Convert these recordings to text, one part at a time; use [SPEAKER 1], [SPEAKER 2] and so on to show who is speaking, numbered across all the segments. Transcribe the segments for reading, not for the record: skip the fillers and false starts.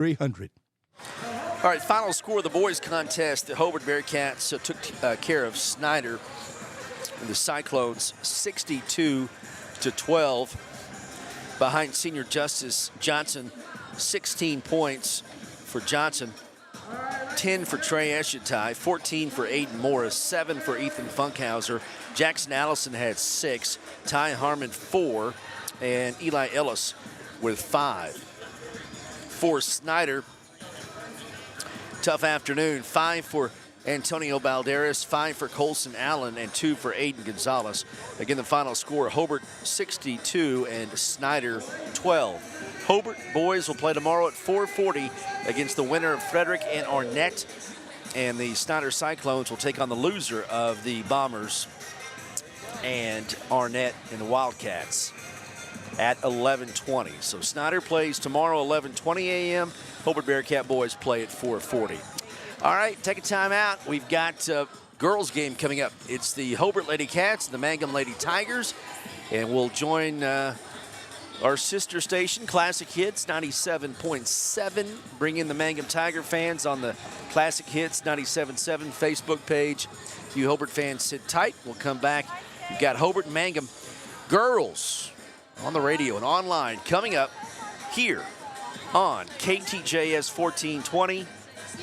[SPEAKER 1] 300.
[SPEAKER 2] All right, final score of the boys' contest. The Hobart Bearcats took care of Snyder and the Cyclones 62-12. Behind senior Justice Johnson, 16 points for Johnson, 10 for Trey Eschatai, 14 for Aiden Morris, 7 for Ethan Funkhauser. Jackson Allison had 6, Ty Harmon 4, and Eli Ellis with 5. For Snyder, tough afternoon. 5 for Antonio Balderas, 5 for Colson Allen, and 2 for Aiden Gonzalez. Again, the final score, Hobart 62 and Snyder 12. Hobart boys will play tomorrow at 4:40 against the winner of Frederick and Arnett. And the Snyder Cyclones will take on the loser of the Bombers and Arnett and the Wildcats at 11:20. So Snyder plays tomorrow 11:20 a.m. Hobart Bearcat boys play at 4:40. All right, take a time out. We've got a girls game coming up. It's the Hobart Lady Cats and the Mangum Lady Tigers. And we'll join our sister station, Classic Hits 97.7. Bring in the Mangum Tiger fans on the Classic Hits 97.7 Facebook page. You Hobart fans sit tight. We'll come back. We've got Hobart and Mangum girls on the radio and online coming up here on KTJS 1420,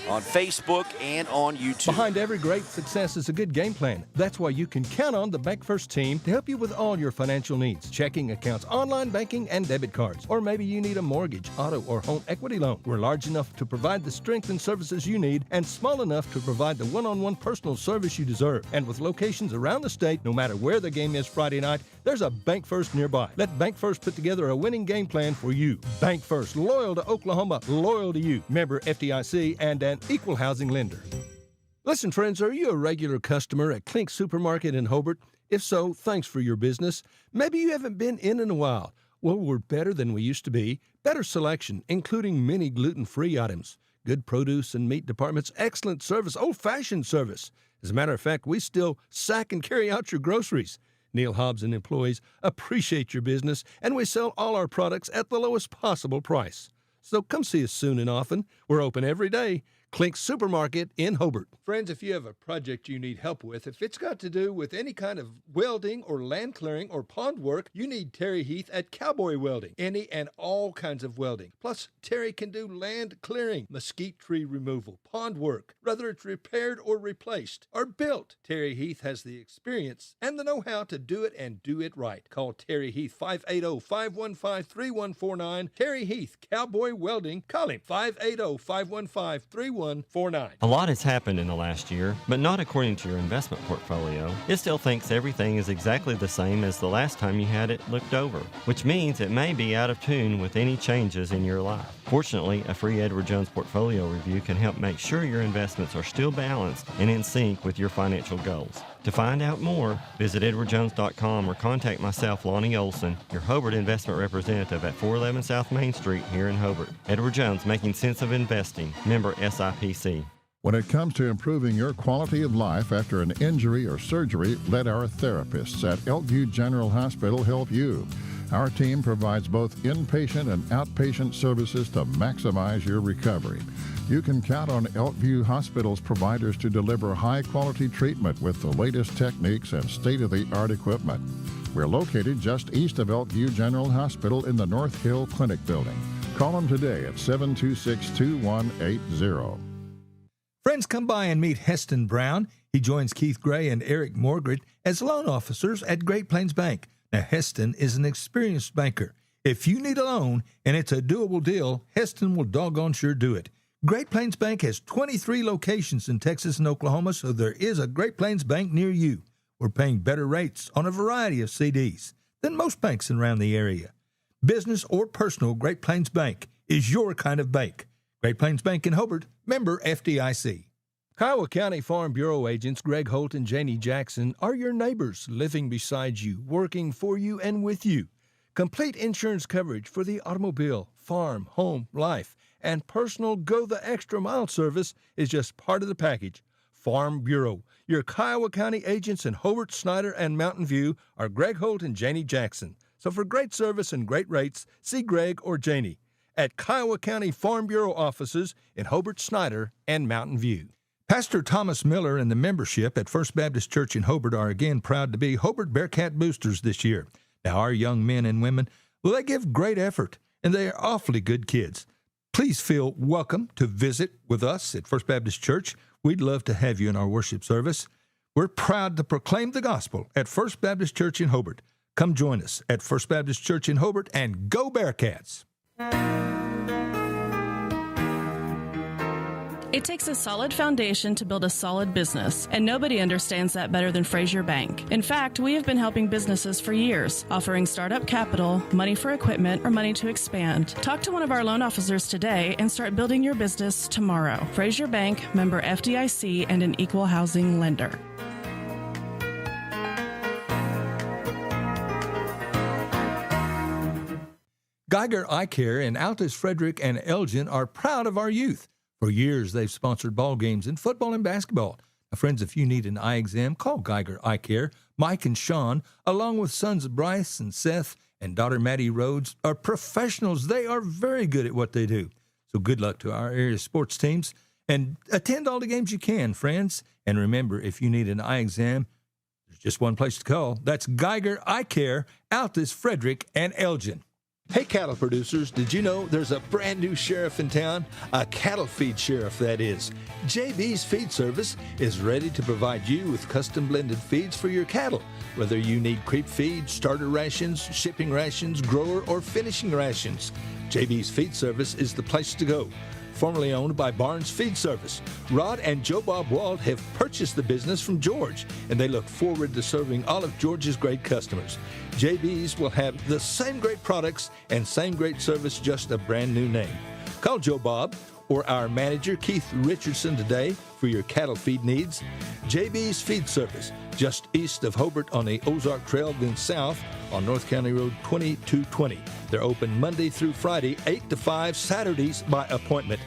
[SPEAKER 2] on Facebook and on YouTube.
[SPEAKER 3] Behind every great success is a good game plan. That's why you can count on the Bank First team to help you with all your financial needs. Checking accounts, online banking, and debit cards. Or maybe you need a mortgage, auto, or home equity loan. We're large enough to provide the strength and services you need and small enough to provide the one-on-one personal service you deserve. And with locations around the state, no matter where the game is Friday night, there's a Bank First nearby. Let Bank First put together a winning game plan for you. Bank First, loyal to Oklahoma, loyal to you. Member FDIC and an equal housing lender. Listen, friends, are you a regular customer at Klink Supermarket in Hobart? If so, thanks for your business. Maybe you haven't been in a while. Well, we're better than we used to be. Better selection, including many gluten-free items. Good produce and meat departments, excellent service, old-fashioned service. As a matter of fact, we still sack and carry out your groceries. Neil Hobbs and employees appreciate your business, and we sell all our products at the lowest possible price. So come see us soon and often. We're open every day. Klink Supermarket in Hobart. Friends, if you have a project you need help with, if it's got to do with any kind of welding or land clearing or pond work, you need Terry Heath at Cowboy Welding. Any and all kinds of welding. Plus, Terry can do land clearing, mesquite tree removal, pond work, whether it's repaired or replaced or built. Terry Heath has the experience and the know-how to do it and do it right. Call Terry Heath 580-515-3149. Terry Heath, Cowboy Welding. Call him 580-515-3149.
[SPEAKER 4] A lot has happened in the last year, but not according to your investment portfolio. It still thinks everything is exactly the same as the last time you had it looked over, which means it may be out of tune with any changes in your life. Fortunately, a free Edward Jones portfolio review can help make sure your investments are still balanced and in sync with your financial goals. To find out more, visit edwardjones.com or contact myself, Lonnie Olson, your Hobart investment representative at 411 South Main Street here in Hobart. Edward Jones, making sense of investing. Member SIPC.
[SPEAKER 5] When it comes to improving your quality of life after an injury or surgery, let our therapists at Elkview General Hospital help you. Our team provides both inpatient and outpatient services to maximize your recovery. You can count on Elkview Hospital's providers to deliver high-quality treatment with the latest techniques and state-of-the-art equipment. We're located just east of Elkview General Hospital in the North Hill Clinic building. Call them today at 726-2180.
[SPEAKER 3] Friends, come by and meet Heston Brown. He joins Keith Gray and Eric Morgret as loan officers at Great Plains Bank. Now, Heston is an experienced banker. If you need a loan and it's a doable deal, Heston will doggone sure do it. Great Plains Bank has 23 locations in Texas and Oklahoma, so there is a Great Plains Bank near you. We're paying better rates on a variety of CDs than most banks around the area. Business or personal, Great Plains Bank is your kind of bank. Great Plains Bank in Hobart, member FDIC. Kiowa County Farm Bureau agents Greg Holt and Janie Jackson are your neighbors, living beside you, working for you and with you. Complete insurance coverage for the automobile, farm, home, life, and personal go-the-extra-mile service is just part of the package. Farm Bureau. Your Kiowa County agents in Hobart, Snyder, and Mountain View are Greg Holt and Janie Jackson. So for great service and great rates, see Greg or Janie. at Kiowa County Farm Bureau offices in Hobart, Snyder, and Mountain View. Pastor Thomas Miller and the membership at First Baptist Church in Hobart are again proud to be Hobart Bearcat Boosters this year. Now, our young men and women, well, they give great effort, and they are awfully good kids. Please feel welcome to visit with us at First Baptist Church. We'd love to have you in our worship service. We're proud to proclaim the gospel at First Baptist Church in Hobart. Come join us at First Baptist Church in Hobart and go Bearcats!
[SPEAKER 1] It takes a solid foundation to build a solid business, and nobody understands that better than Frazier Bank. In fact, we have been helping businesses for years, offering startup capital, money for equipment, or money to expand. Talk to one of our loan officers today and start building your business tomorrow. Frazier Bank, member FDIC, and an equal housing lender.
[SPEAKER 3] Geiger Eye Care in Altus, Frederick, and Elgin are proud of our youth. For years, they've sponsored ball games in football and basketball. Now, friends, if you need an eye exam, call Geiger Eye Care. Mike and Sean, along with sons Bryce and Seth and daughter Maddie Rhodes, are professionals. They are very good at what they do. So good luck to our area sports teams. And attend all the games you can, friends. And remember, if you need an eye exam, there's just one place to call. That's Geiger Eye Care, Altus, Frederick, and Elgin. Hey, cattle producers, did you know there's a brand new sheriff in town? A cattle feed sheriff, that is. JB's Feed Service is ready to provide you with custom blended feeds for your cattle. Whether you need creep feed, starter rations, shipping rations, grower, or finishing rations, JB's Feed Service is the place to go. Formerly owned by Barnes Feed Service, Rod and Joe Bob Wald have purchased the business from George, and they look forward to serving all of George's great customers. JB's will have the same great products and same great service, just a brand new name. Call Joe Bob or our manager, Keith Richardson, today for your cattle feed needs. JB's Feed Service, just east of Hobart on the Ozark Trail, then south on North County Road 2220. They're open Monday through Friday, 8 to 5, Saturdays by appointment.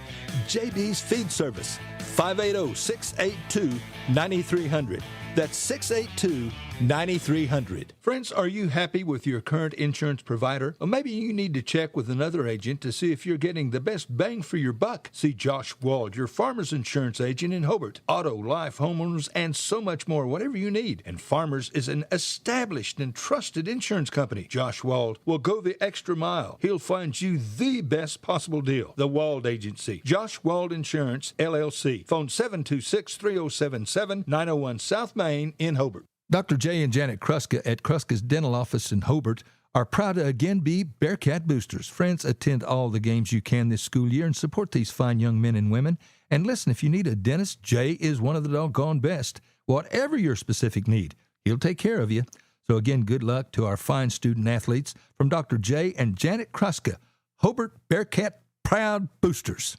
[SPEAKER 3] JB's Feed Service, 580-682-9300. That's 682-9300. Friends, are you happy with your current insurance provider? Or maybe you need to check with another agent to see if you're getting the best bang for your buck. See Josh Wald, your Farmers Insurance agent in Hobart. Auto, life, homeowners, and so much more, whatever you need. And Farmers is an established and trusted insurance company. Josh Wald will go the extra mile. He'll find you the best possible deal. The Wald Agency. Josh Wald Insurance, LLC. Phone 726-3077, 901 South Main in Hobart. Dr. Jay and Janet Kruska at Kruska's Dental Office in Hobart are proud to again be Bearcat Boosters. Friends, attend all the games you can this school year and support these fine young men and women. And listen, if you need a dentist, Jay is one of the doggone best. Whatever your specific need, he'll take care of you. So again, good luck to our fine student athletes from Dr. Jay and Janet Kruska, Hobart Bearcat Proud Boosters.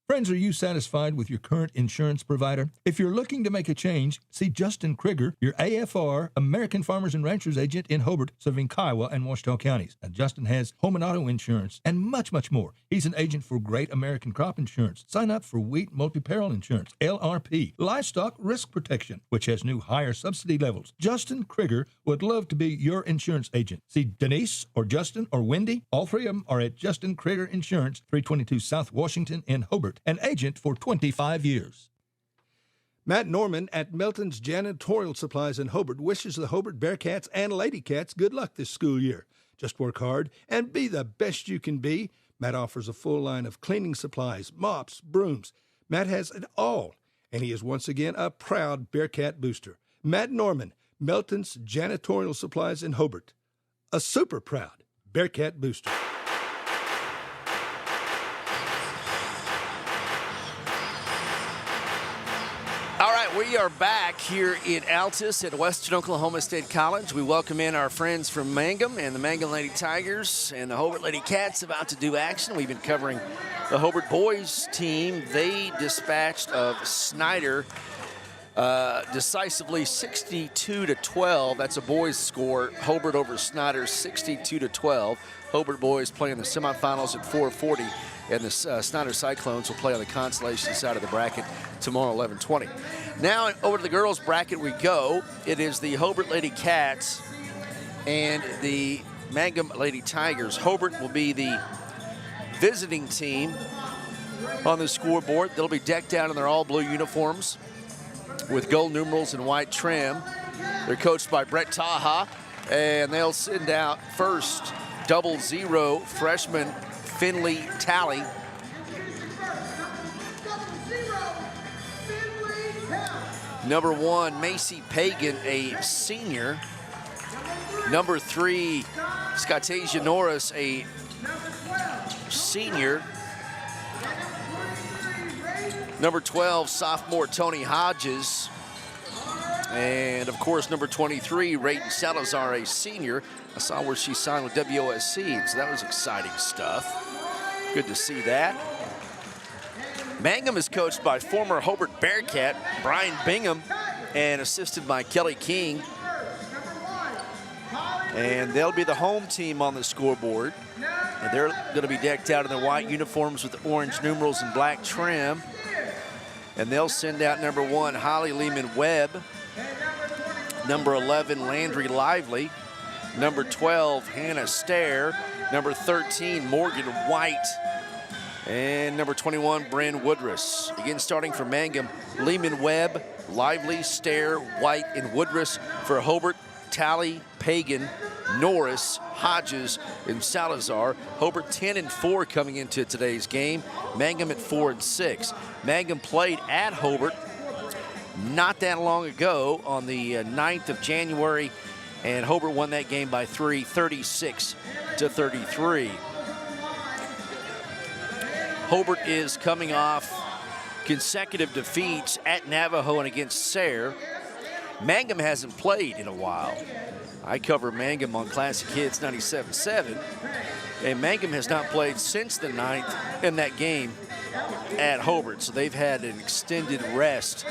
[SPEAKER 3] Friends, are you satisfied with your current insurance provider? If you're looking to make a change, see Justin Krieger, your AFR, American Farmers and Ranchers agent in Hobart, serving Kiowa and Washita counties. Now, Justin has home and auto insurance and much, much more. He's an agent for Great American Crop Insurance. Sign up for Wheat Multi-Peril Insurance, LRP, Livestock Risk Protection, which has new higher subsidy levels. Justin Krieger would love to be your insurance agent. See Denise or Justin or Wendy. All three of them are at Justin Krieger Insurance, 322 South Washington in Hobart. An agent for 25 years. Matt Norman at Melton's Janitorial Supplies in Hobart wishes the Hobart Bearcats and Lady Cats good luck this school year. Just work hard and be the best you can be. Matt offers a full line of cleaning supplies, mops, brooms. Matt has it all, and he is once again a proud Bearcat booster. Matt Norman, Melton's Janitorial Supplies in Hobart, a super proud Bearcat booster.
[SPEAKER 2] All right, we are back here in Altus at Western Oklahoma State College. We welcome in our friends from Mangum and the Mangum Lady Tigers and the Hobart Lady Cats about to do action. We've been covering the Hobart boys team. They dispatched of Snyder decisively 62-12. That's a boys score. Hobart over Snyder 62-12. Hobart boys play in the semifinals at 4:40. And the Snyder Cyclones will play on the consolation side of the bracket tomorrow, 11:20. Now over to the girls' bracket we go. It is the Hobart Lady Cats and the Mangum Lady Tigers. Hobart will be the visiting team on the scoreboard. They'll be decked out in their all-blue uniforms with gold numerals and white trim. They're coached by Brett Taha, and they'll send out first 00 freshman Finley Talley. Number 1, Macy Pagan, a senior. Number 3, Scottasia Norris, a senior. Number 12, sophomore Tony Hodges. And of course, number 23, Rayton Salazar, a senior. I saw where she signed with WOSC, so that was exciting stuff. Good to see that. Mangum is coached by former Hobart Bearcat Brian Bingham and assisted by Kelly King. And they'll be the home team on the scoreboard. And they're going to be decked out in their white uniforms with orange numerals and black trim. And they'll send out number 1, Holly Lehman-Webb. Number 11, Landry Lively. Number 12, Hannah Stair. Number 13, Morgan White. And number 21, Bryn Woodruss. Again, starting for Mangum, Lehman-Webb, Lively, Stair, White, and Woodruss. For Hobart, Talley, Pagan, Norris, Hodges, and Salazar. Hobart 10-4 coming into today's game. Mangum at 4-6. Mangum played at Hobart not that long ago on the 9th of January, and Hobart won that game by 3, 36-33. Hobart is coming off consecutive defeats at Navajo and against Sayre. Mangum hasn't played in a while. I cover Mangum on Classic Hits 97.7, and Mangum has not played since the 9th in that game at Hobart, so they've had an extended rest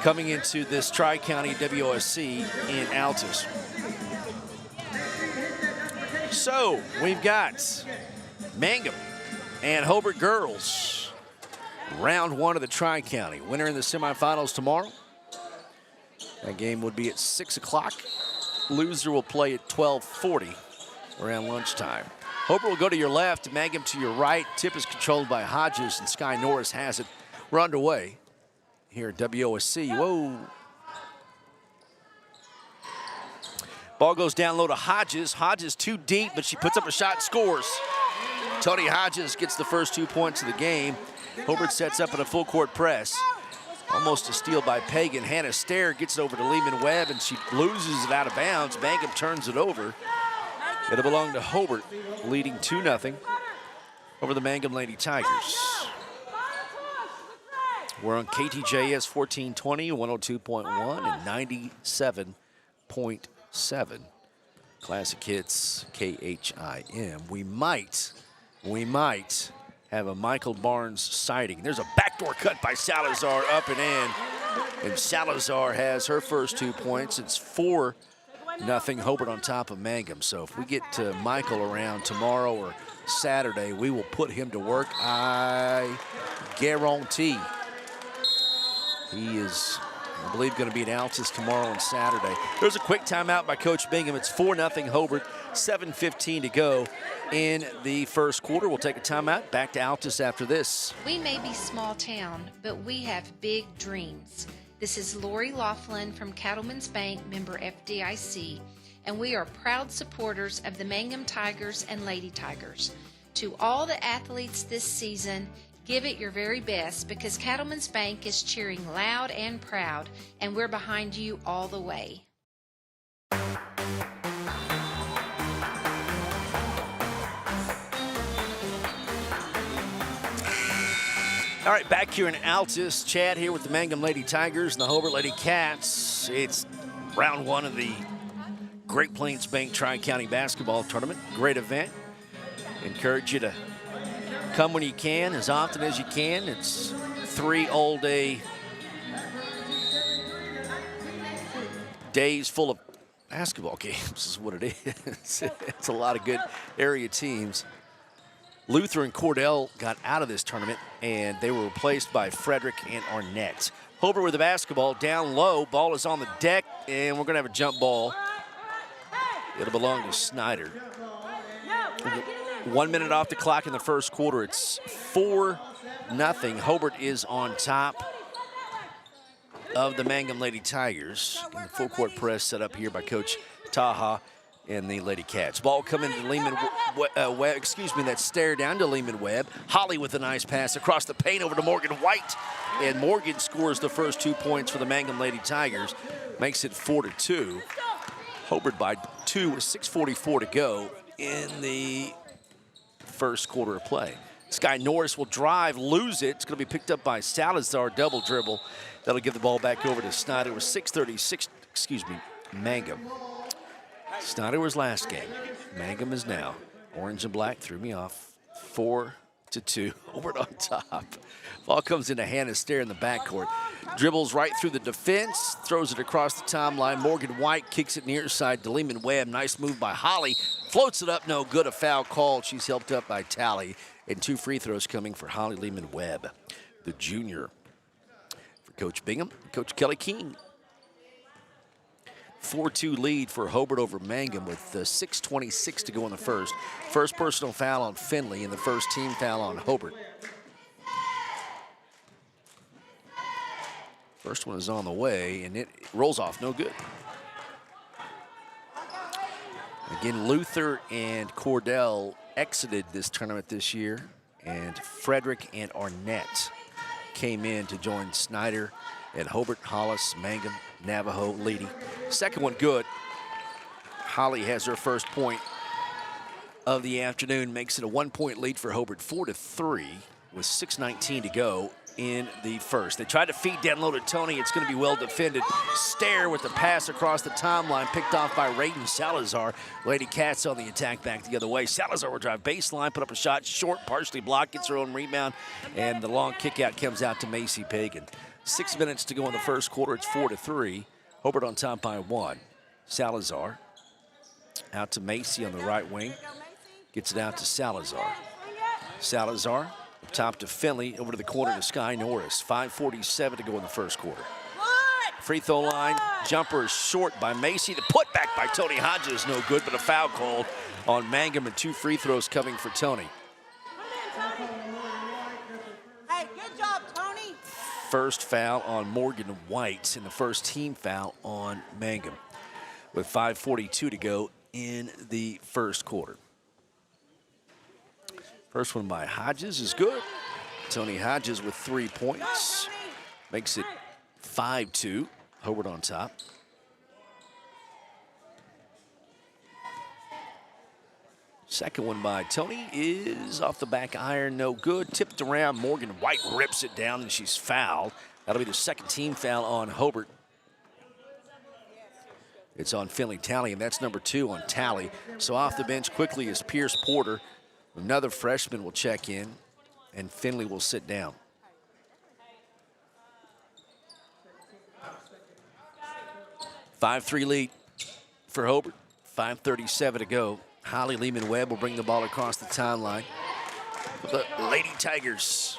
[SPEAKER 2] coming into this Tri-County WOSC in Altus. So we've got Mangum and Hobart girls, round 1 of the Tri-County. Winner in the semifinals tomorrow. That game would be at 6 o'clock. Loser will play at 12:40 around lunchtime. Hobart will go to your left, Mangum to your right. Tip is controlled by Hodges, and Sky Norris has it. We're underway here at WOSC. Whoa. Ball goes down low to Hodges. Hodges too deep, but she puts up a shot, scores. Tony Hodges gets the first 2 points of the game. Hobart sets up in a full court press. Almost a steal by Pagan. Hannah Stair gets it over to Lehman-Webb, and she loses it out of bounds. Mangum turns it over. It'll belong to Hobart, leading 2-0 over the Mangum Lady Tigers. We're on KTJS 1420, 102.1, and 97.7. Classic Hits, KHIM. We might have a Michael Barnes sighting. There's a backdoor cut by Salazar, up and in. And Salazar has her first 2 points. It's 4-0 Hobart on top of Mangum. So if we get Michael around tomorrow or Saturday, we will put him to work. I guarantee. He is, I believe, going to be in Altus tomorrow and Saturday. There's a quick timeout by Coach Bingham. It's 4-0 Hobart, 7:15 to go in the first quarter. We'll take a timeout. Back to Altus after this.
[SPEAKER 6] We may be small town, but we have big dreams. This is Lori Laughlin from Cattlemen's Bank, member FDIC, and we are proud supporters of the Mangum Tigers and Lady Tigers. To all the athletes this season, give it your very best, because Cattlemen's Bank is cheering loud and proud, and we're behind you all the way.
[SPEAKER 2] All right, back here in Altus, Chad here with the Mangum Lady Tigers and the Hobart Lady Cats. It's round 1 of the Great Plains Bank Tri-County Basketball Tournament. Great event. Encourage you to come when you can, as often as you can. It's 3 all-day days full of basketball games is what it is. It's a lot of good area teams. Luther and Cordell got out of this tournament, and they were replaced by Frederick and Arnett. Hobart with the basketball down low. Ball is on the deck, and we're going to have a jump ball. It'll belong to Snyder. 1 minute off the clock in the first quarter. It's 4-0. Hobart is on top of the Mangum Lady Tigers. And the full court press set up here by Coach Taha and the Lady Cats. Ball coming to Lehman Webb, that stare down to Lehman Webb. Holly with a nice pass across the paint over to Morgan White. And Morgan scores the first 2 points for the Mangum Lady Tigers. Makes it 4-2. Hobart by 2 with 6:44 to go in the first quarter of play. Sky Norris will drive, lose it. It's going to be picked up by Salazar, double dribble. That'll give the ball back over to Snyder with 6:36, Mangum. Snyder was last game. Mangum is now. Orange and black threw me off. 4-2. Hobart on top. Ball comes into Hannah Stair in the backcourt. Dribbles right through the defense. Throws it across the timeline. Morgan White kicks it near side to Lehman Webb. Nice move by Holly. Floats it up, no good. A foul called. She's helped up by Tally. And 2 free throws coming for Holly Lehman Webb, the junior. For Coach Bingham, Coach Kelly King. 4-2 lead for Hobart over Mangum with 6:26 to go in the first. First personal foul on Finley and the first team foul on Hobart. First one is on the way, and it rolls off, no good. Again, Luther and Cordell exited this tournament this year, and Frederick and Arnett came in to join Snyder and Hobart, Hollis, Mangum, Navajo, Leedy. Second one good. Holly has her first point of the afternoon, makes it a 1-point lead for Hobart, 4-3 with 6:19 to go in the first. They tried to feed down low to Tony. It's going to be well defended. Stair with the pass across the timeline, picked off by Raiden Salazar. Lady Cats on the attack back the other way. Salazar will drive baseline, put up a shot short, partially blocked, gets her own rebound, and the long kick out comes out to Macy Pagan. 6 minutes to go in the first quarter. It's 4-3. Hobart on top by 1. Salazar out to Macy on the right wing. Gets it out to Salazar. Salazar up top to Finley, over to the corner to Sky Norris. 5:47 to go in the first quarter. Free throw line, jumper is short by Macy. The putback by Tony Hodges, no good, but a foul called on Mangum, and 2 free throws coming for Tony.
[SPEAKER 7] Hey, good job, Tony.
[SPEAKER 2] First foul on Morgan White and the first team foul on Mangum with 5:42 to go in the first quarter. First one by Hodges is good. Tony Hodges with 3 points. Makes it 5-2. Hobart on top. Second one by Tony is off the back iron, no good. Tipped around, Morgan White rips it down and she's fouled. That'll be the second team foul on Hobart. It's on Finley Talley, and that's number 2 on Talley. So off the bench quickly is Pierce Porter. Another freshman will check in, and Finley will sit down. Five-3 lead for Hobart. 5:37 to go. Holly Lehman Webb will bring the ball across the timeline. The Lady Tigers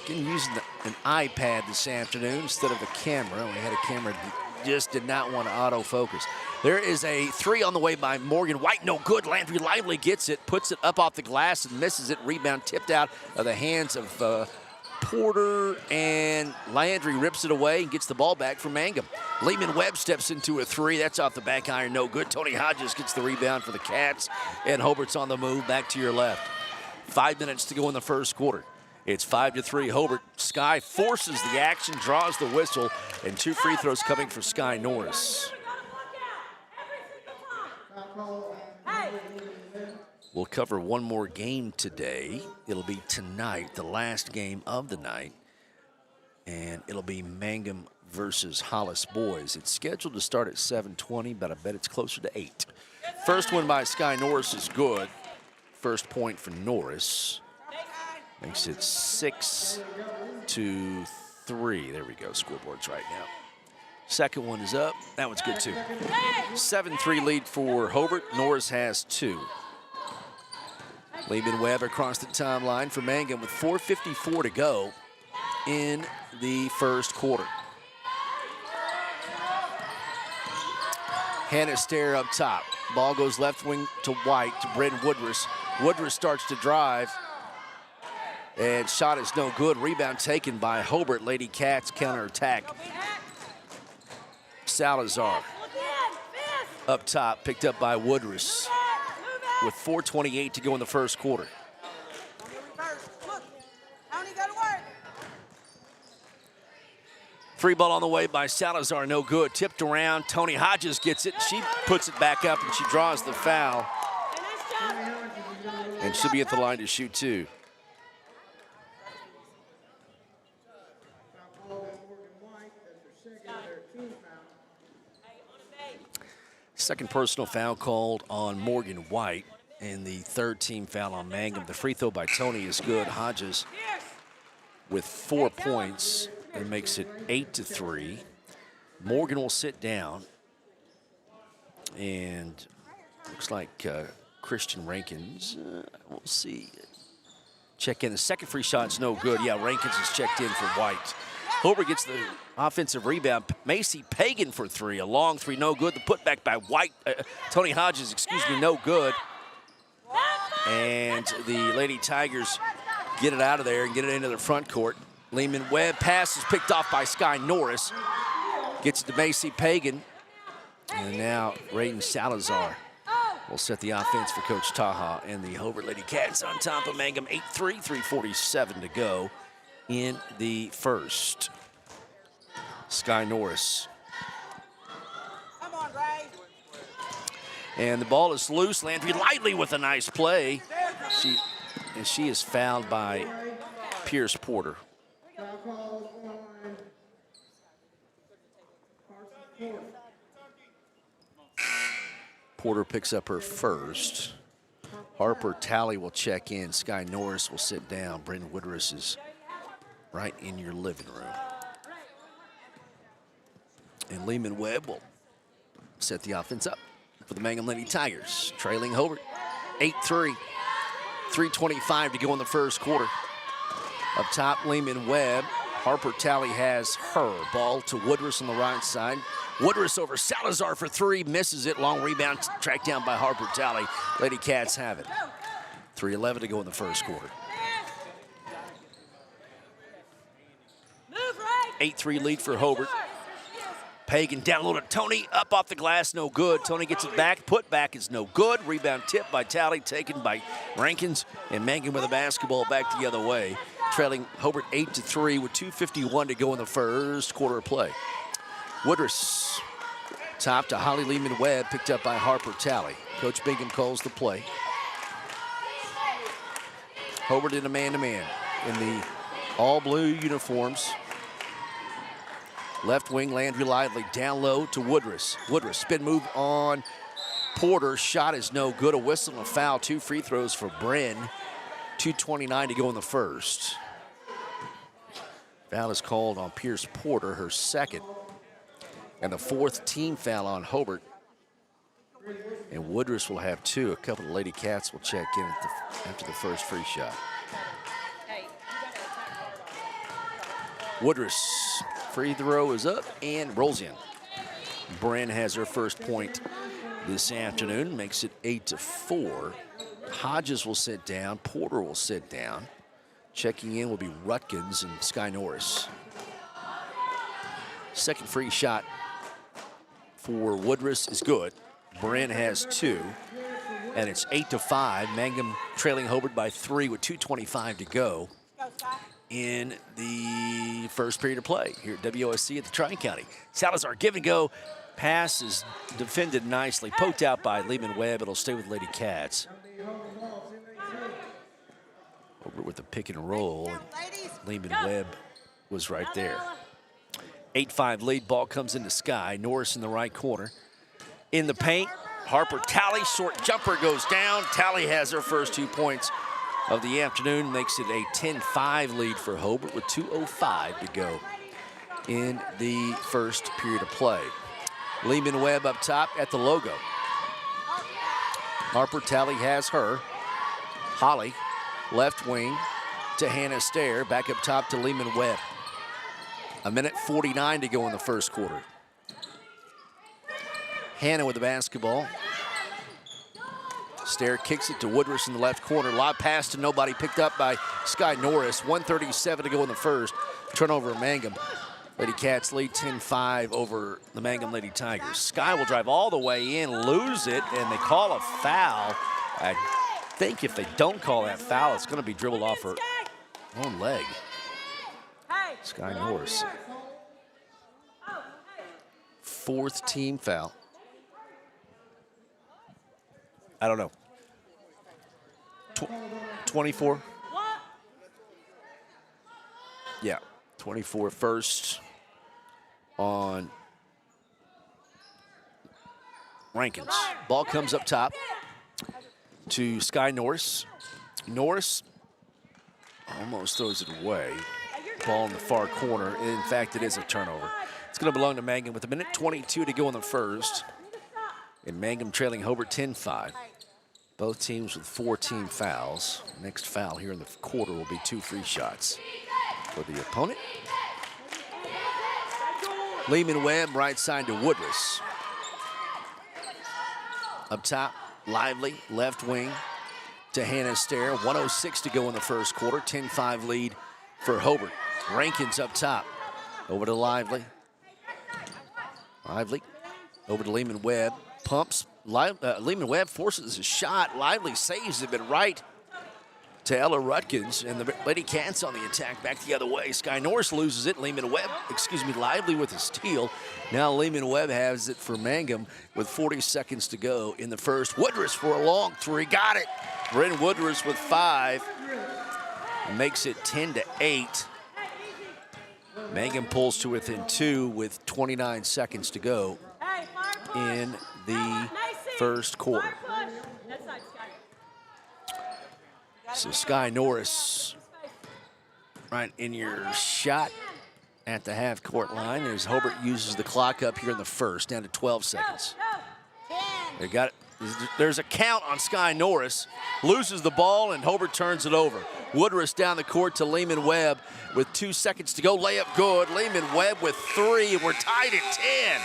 [SPEAKER 2] using an iPad this afternoon instead of a camera. We had a camera that just did not want to autofocus. There is a 3 on the way by Morgan White. No good. Landry Lively gets it, puts it up off the glass and misses it. Rebound tipped out of the hands of Porter, and Landry rips it away and gets the ball back for Mangum. Lehman Webb steps into a 3. That's off the back iron. No good. Tony Hodges gets the rebound for the Cats, and Hobart's on the move back to your left. 5 minutes to go in the first quarter. It's 5-3 Hobart. Sky forces the action, draws the whistle, and 2 free throws coming for Sky Norris. We'll cover one more game today. It'll be tonight, the last game of the night, and it'll be Mangum versus Hollis boys. It's scheduled to start at 7:20, but I bet it's closer to 8. First one by Sky Norris is good. First point for Norris. Makes it 6-3. There we go, scoreboard's right now. Second one is up. That one's good too. 7-3 lead for Hobart. Norris has 2. Lehman Webb across the timeline for Mangum with 4:54 to go in the first quarter. Hannah Stair up top. Ball goes left wing to White, to Brendan Woodruss. Woodruss starts to drive. And shot is no good. Rebound taken by Hobart. Lady Cats counterattack. Salazar up top, picked up by Woodruss with 4:28 to go in the first quarter. Free ball on the way by Salazar, no good. Tipped around, Tony Hodges gets it. She puts it back up and she draws the foul. And she'll be at the line to shoot two. Second personal foul called on Morgan White, and the third team foul on Mangum. The free throw by Tony is good. Hodges with 4 points. It makes it 8-3. Morgan will sit down, and looks like Christian Rankins, we'll see. Check in. The second free shot's no good. Yeah, Rankins is checked in for White. Hobart gets the offensive rebound. Macy Pagan for three. A long three, no good. The putback by White, Tony Hodges, excuse me, no good. And the Lady Tigers get it out of there and get it into the front court. Lehman Webb pass is picked off by Sky Norris. Gets it to Macy Pagan. And now Raiden Salazar will set the offense for Coach Taha. And the Hobart Lady Cats on top of Mangum. 8-3, 3:47 to go in the first. Sky Norris.
[SPEAKER 7] Come on, Ray.
[SPEAKER 2] And the ball is loose. Landry Lively with a nice play. She is fouled by Pierce Porter. Porter picks up her first. Harper Talley will check in. Sky Norris will sit down. Brendan Woodruss is right in your living room. And Lehman Webb will set the offense up for the Mangum Lady Tigers. Trailing Hobart 8-3. 3:25 to go in the first quarter. Up top, Lehman Webb. Harper Talley has her ball to Woodruss on the right side. Woodruss over Salazar for three, misses it. Long rebound tracked down by Harper Talley. Lady Cats have it. 3:11 to go in the first quarter. 8-3 lead for Hobart. Pagan down low to Tony, up off the glass, no good. Tony gets it back, put back is no good. Rebound tip by Talley, taken by Rankins, and Mangum with the basketball back the other way. Trailing Hobart 8-3 with 2:51 to go in the first quarter of play. Woodruss, top to Holly Lehman Webb, picked up by Harper Talley. Coach Bingham calls the play. Hobart in a man-to-man in the all-blue uniforms. Left wing, Landry Lively down low to Woodruss. Woodruss, spin move on Porter. Shot is no good. A whistle and a foul. 2 free throws for Bryn. 2:29 to go in the first. Foul is called on Pierce Porter, her second. And the 4th team foul on Hobart. And Woodruss will have 2. A couple of Lady Cats will check in after the first free shot. Woodruss, free throw is up and rolls in. Bryn has her first point this afternoon, makes it 8-4. Hodges will sit down, Porter will sit down. Checking in will be Rutkins and Sky Norris. Second free shot for Woodruss is good. Bryn has 2, and it's 8-5. Mangum trailing Hobart by 3 with 2:25 to go in the first period of play here at WOSC at the Tri-County. Salazar give and go. Pass is defended nicely, poked out by Lehman Webb. It'll stay with Lady Cats. Over with the pick and roll, and Lehman Webb was right there. 8-5 lead, ball comes into Sky. Norris in the right corner. In the paint, Harper Talley, short jumper goes down. Talley has her first 2 points of the afternoon, makes it a 10-5 lead for Hobart with 2:05 to go in the first period of play. Lehman Webb up top at the logo. Harper Talley has her. Holly, left wing to Hannah Stair, back up top to Lehman Webb. 1:49 to go in the first quarter. Hannah with the basketball. Stair kicks it to Woodruss in the left corner. Lob pass to nobody, picked up by Sky Norris. 1:37 to go in the first. Turnover of Mangum. Lady Cats lead 10-5 over the Mangum Lady Tigers. Sky will drive all the way in, lose it, and they call a foul. I think if they don't call that foul, it's going to be dribbled off her own leg. Sky Norris. Fourth team foul. I don't know. 24? Yeah, 24 first on Rankins. Ball comes up top to Sky Norris. Norris almost throws it away. Ball in the far corner. In fact, it is a turnover. It's going to belong to Mangum with 1:22 to go in the first. And Mangum trailing Hobart 10-5. Both teams with 4 team fouls. Next foul here in the quarter will be 2 free shots for the opponent. Lehman Webb right side to Woodruss. Up top, Lively, left wing to Hannah Stair. 1:06 to go in the first quarter. 10-5 lead for Hobart. Rankins up top. Over to Lively. Lively over to Lehman Webb. Pumps. Lehman Webb forces a shot. Lively saves it, but right to Ella Rutkins. And the Lady Cats on the attack back the other way. Sky Norris loses it. Lively with a steal. Now Lehman Webb has it for Mangum with 40 seconds to go in the first. Woodruss for a long 3. Got it. Bryn Woodruss with 5. Makes it 10-8. Mangum pulls to within 2 with 29 seconds to go in the first quarter. So Sky Norris right in your shot at the half-court line as Hobart uses the clock up here in the first, down to 12 seconds. They got it. There's a count on Sky Norris. Loses the ball, and Hobart turns it over. Woodruss down the court to Lehman Webb with 2 seconds to go. Layup good. Lehman Webb with 3. We're tied at 10.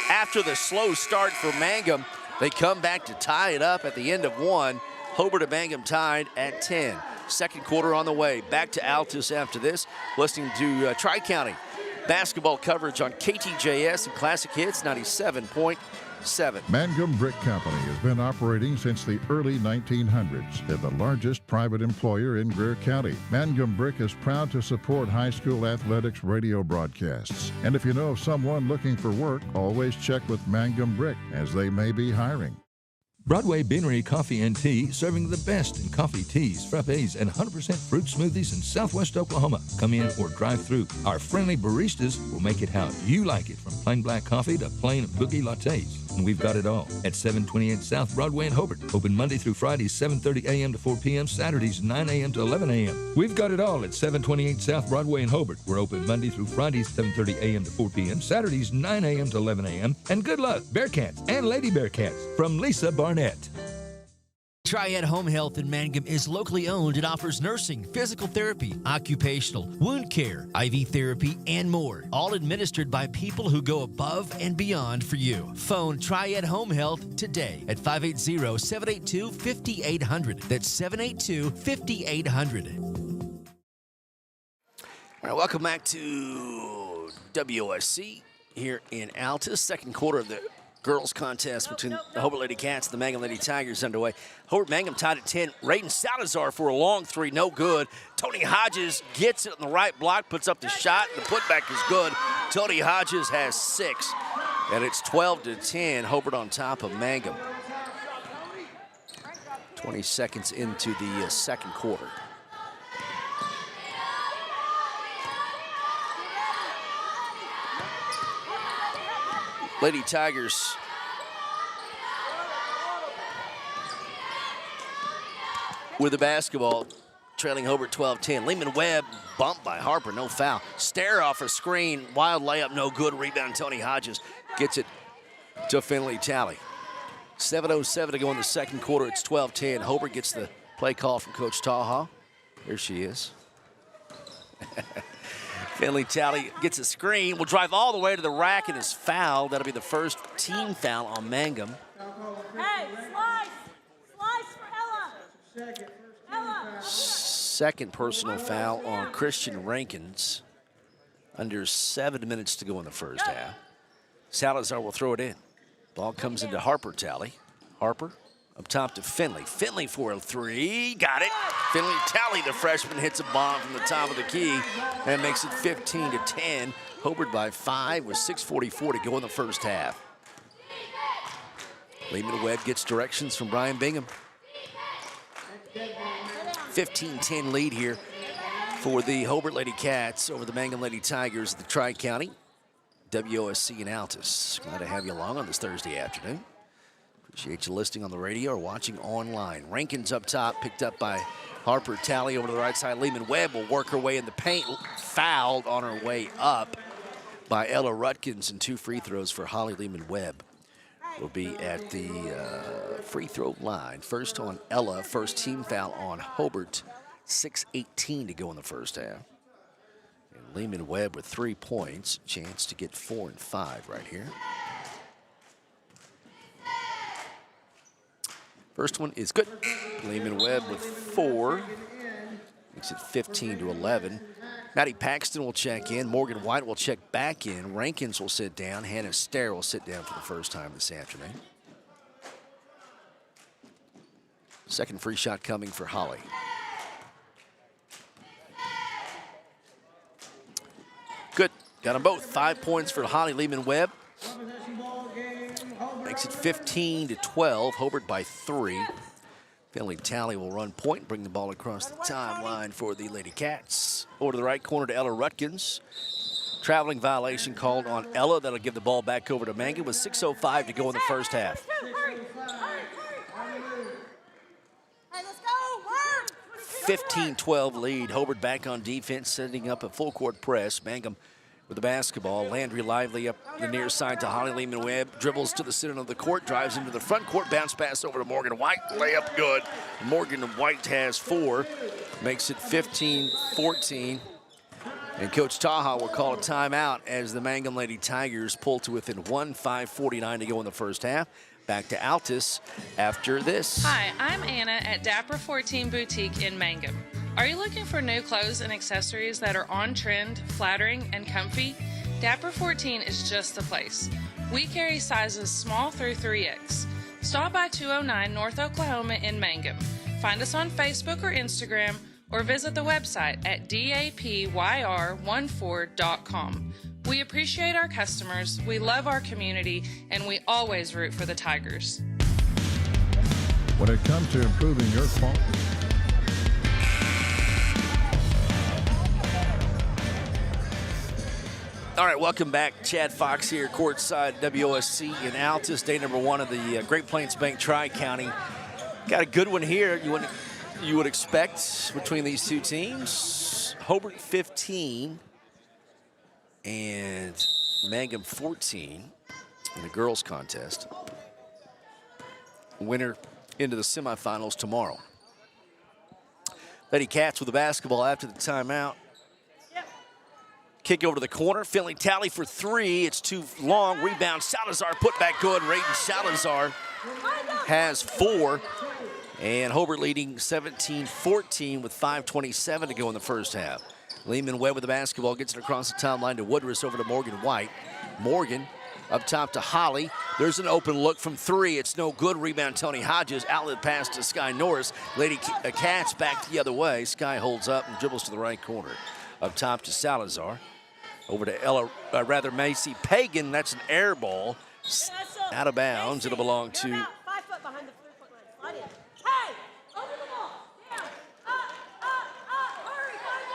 [SPEAKER 2] After the slow start for Mangum, they come back to tie it up at the end of 1. Hobart and Mangum tied at 10. Second quarter on the way. Back to Altus after this. Listening to Tri-County basketball coverage on KTJS and Classic Hits 97.7.
[SPEAKER 5] Mangum Brick Company has been operating since the early 1900s. They're the largest private employer in Greer County. Mangum Brick is proud to support high school athletics radio broadcasts. And if you know of someone looking for work, always check with Mangum Brick, as they may be hiring.
[SPEAKER 3] Broadway Beanery Coffee and Tea, serving the best in coffee, teas, frappes, and 100% fruit smoothies in Southwest Oklahoma. Come in or drive through. Our friendly baristas will make it how you like it, from plain black coffee to plain boogie lattes. And we've got it all at 728 South Broadway in Hobart. Open Monday through Friday, 7:30 a.m. to 4 p.m., Saturdays 9 a.m. to 11 a.m. We've got it all at 728 South Broadway in Hobart. We're open Monday through Fridays, 7:30 a.m. to 4 p.m., Saturdays 9 a.m. to 11 a.m. And good luck, Bearcats and Lady Bearcats, from Lisa Barnett.
[SPEAKER 8] Triad Home Health in Mangum is locally owned and offers nursing, physical therapy, occupational, wound care, IV therapy, and more. All administered by people who go above and beyond for you. Phone Triad Home Health today at 580-782-5800. That's 782-5800.
[SPEAKER 2] All right, welcome back to WSC here in Altus. Second quarter of the girls contest between the Hobart Lady Cats and the Mangum Lady Tigers underway. Hobart Mangum tied at 10. Raiden Salazar for a long 3, no good. Tony Hodges gets it on the right block, puts up the shot. The putback is good. Tony Hodges has 6, and it's 12-10. Hobart on top of Mangum. 20 seconds into the second quarter. Lady Tigers with the basketball, trailing Hobart 12-10. Lehman Webb bumped by Harper, no foul. Stair off a screen, wild layup, no good. Rebound, Tony Hodges gets it to Finley Talley. 7:07 to go in the second quarter. It's 12-10. Hobart gets the play call from Coach Taha. There she is. Finley Talley gets a screen, will drive all the way to the rack and is fouled. That'll be the first team foul on Mangum.
[SPEAKER 7] Hey, slice! Slice
[SPEAKER 2] second personal foul on Christian Rankins. Under 7 minutes to go in the first half. Salazar will throw it in. Ball comes into Harper Tally. Harper up top to Finley. Finley for a three. Got it. Finley Tally, the freshman, hits a bomb from the top of the key and makes it 15-10. Hobart by 5 with 6:44 to go in the first half. Lehman Webb gets directions from Brian Bingham. 15-10 lead here for the Hobart Lady Cats over the Mangum Lady Tigers of the Tri-County, WOSC and Altus. Glad to have you along on this Thursday afternoon. Appreciate you listening on the radio or watching online. Rankins up top, picked up by Harper Tally over to the right side. Lehman Webb will work her way in the paint, fouled on her way up by Ella Rutkins, and 2 free throws for Holly Lehman Webb. Will be at the free throw line. First on Ella, first team foul on Hobart. 6:18 to go in the first half. And Lehman Webb with 3 points. Chance to get 4 and 5 right here. First one is good. Lehman Webb with 4. Makes it 15-11. Maddie Paxton will check in. Morgan White will check back in. Rankins will sit down. Hannah Stair will sit down for the first time this afternoon. Second free shot coming for Holly. Good. Got them both. 5 points for Holly Lehman Webb. Makes it 15-12. Hobart by 3. Finley Tally will run point and bring the ball across the timeline for the Lady Cats. Over to the right corner to Ella Rutkins. Traveling violation called on Ella. That'll give the ball back over to Mangum with 6:05 to go in the first half. 15-12 lead. Hobart back on defense, setting up a full court press. Mangum with the basketball. Landry Lively up the near side to Holly Lehman Webb. Dribbles to the center of the court, drives into the front court, bounce pass over to Morgan White. Layup good. Morgan White has 4. Makes it 15-14. And Coach Taha will call a timeout as the Mangum Lady Tigers pull to within 1, 5:49 to go in the first half. Back to Altus after this.
[SPEAKER 9] Hi, I'm Anna at Dapper 14 Boutique in Mangum. Are you looking for new clothes and accessories that are on trend, flattering, and comfy? Dapper 14 is just the place. We carry sizes small through 3X. Stop by 209 North Oklahoma in Mangum. Find us on Facebook or Instagram, or visit the website at dapyr14.com. We appreciate our customers, we love our community, and we always root for the Tigers.
[SPEAKER 5] When it comes to improving your quality,
[SPEAKER 2] All right, welcome back. Chad Fox here, courtside WOSC in Altus, day number 1 of the Great Plains Bank Tri-County. Got a good one here. You would expect between these two teams. Hobart 15 and Mangum 14 in the girls contest. Winner into the semifinals tomorrow. Lady Cats with the basketball after the timeout. Kick over to the corner. Finley Tally for 3. It's too long. Rebound. Salazar put back good. Rayden Salazar has 4. And Hobart leading 17-14 with 5:27 to go in the first half. Lehman Webb with the basketball. Gets it across the timeline to Woodruss over to Morgan White. Morgan up top to Holly. There's an open look from 3. It's no good. Rebound Tony Hodges. Outlet pass to Sky Norris. Lady Cats back the other way. Sky holds up and dribbles to the right corner. Up top to Salazar. Over to Macy Pagan. That's an air ball. Out of bounds. It'll belong to...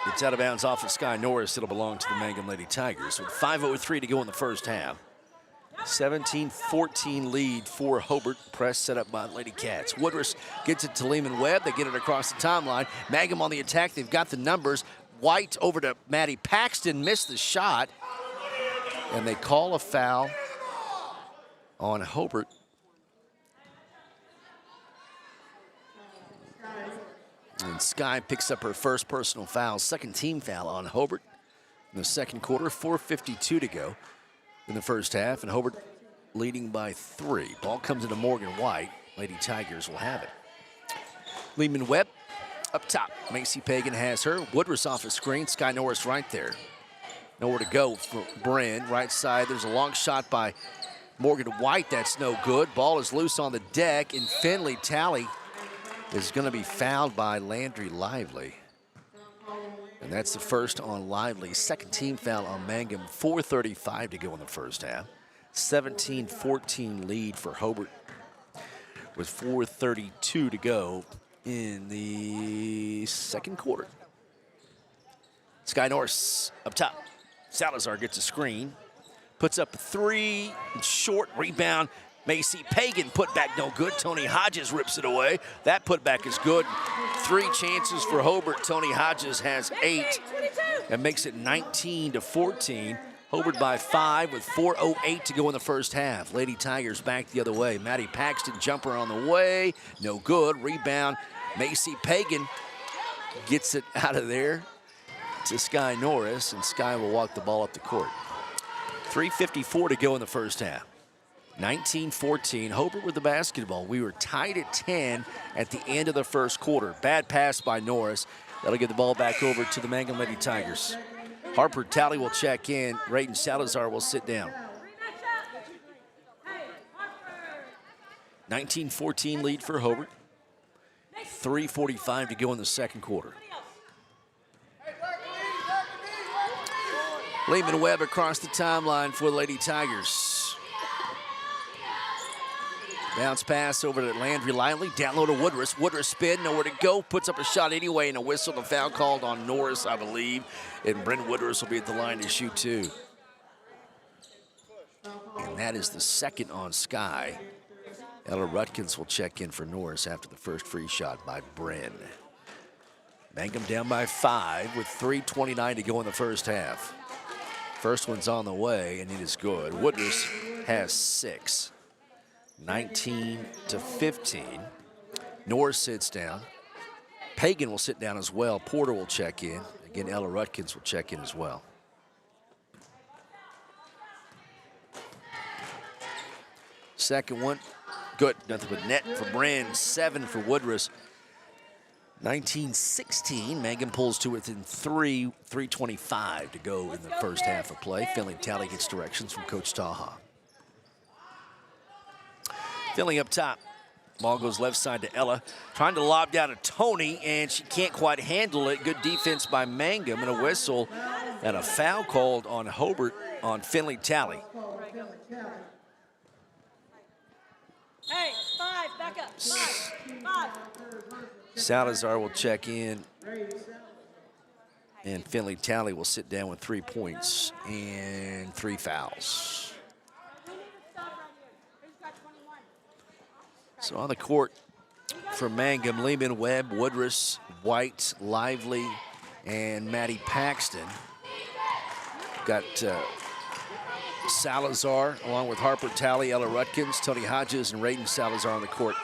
[SPEAKER 2] It's out of bounds off of Sky Norris. It'll belong to the Mangum Lady Tigers with 5:03 to go in the first half. 17-14 lead for Hobart. Press set up by Lady Cats. Woodruss gets it to Lehman Webb. They get it across the timeline. Mangum on the attack. They've got the numbers. White over to Maddie Paxton. Missed the shot. And they call a foul on Hobart. And Sky picks up her first personal foul. Second team foul on Hobart in the second quarter. 4:52 to go in the first half. And Hobart leading by 3. Ball comes into Morgan White. Lady Tigers will have it. Lehman Webb Up top, Macy Pagan has her. Woodruss off a screen. Sky Norris right there. Nowhere to go for Bryn. Right side, there's a long shot by Morgan White. That's no good. Ball is loose on the deck, and Finley Talley is going to be fouled by Landry Lively. And that's the first on Lively. Second team foul on Mangum. 4:35 to go in the first half. 17-14 lead for Hobart with 4:32 to go in the second quarter. Sky Norris up top. Salazar gets a screen. Puts up a three. Short rebound. Macy Pagan put back no good. Tony Hodges rips it away. That putback is good. 3 chances for Hobart. Tony Hodges has 8 and makes it 19-14. Hobart by 5 with 4:08 to go in the first half. Lady Tigers back the other way. Maddie Paxton jumper on the way. No good. Rebound. Macy Pagan gets it out of there to Sky Norris, and Sky will walk the ball up the court. 3:54 to go in the first half. 19-14. Hobart with the basketball. We were tied at 10 at the end of the first quarter. Bad pass by Norris. That'll get the ball back over to the Mangum Lady Tigers. Harper Talley will check in. Raiden Salazar will sit down. 19-14 lead for Hobart. 3:45 to go in the second quarter. Lehman Webb across the timeline for the Lady Tigers. Bounce pass over to Landry Lively. Down low to Woodruss. Woodruss spin, nowhere to go. Puts up a shot anyway, and a whistle. The foul called on Norris, I believe. And Brent Woodruss will be at the line to shoot 2. And that is the second on Sky. Ella Rutkins will check in for Norris after the first free shot by Bryn. Mangum down by 5 with 3:29 to go in the first half. First one's on the way, and it is good. Woodruss has 6. 19-15. Norris sits down. Pagan will sit down as well. Porter will check in. Again, Ella Rutkins will check in as well. Second one, good. Nothing but net for Brand. 7 for Woodruss. 19-16. Mangum pulls to within 3. 3:25 to go in the first half of play. Finley Talley gets directions from Coach Taha. Finley up top. Ball goes left side to Ella. Trying to lob down to Tony, and she can't quite handle it. Good defense by Mangum, and a whistle and a foul called on Hobart on Finley Talley.
[SPEAKER 7] Hey, 5, back up. 5.
[SPEAKER 2] Salazar will check in, and Finley Talley will sit down with 3 points and 3 fouls. So on the court for Mangum, Lehman, Webb, Woodruss, White, Lively, and Maddie Paxton. Got Salazar along with Harper Talley, Ella Rutkins, Tony Hodges, and Raiden Salazar on the court.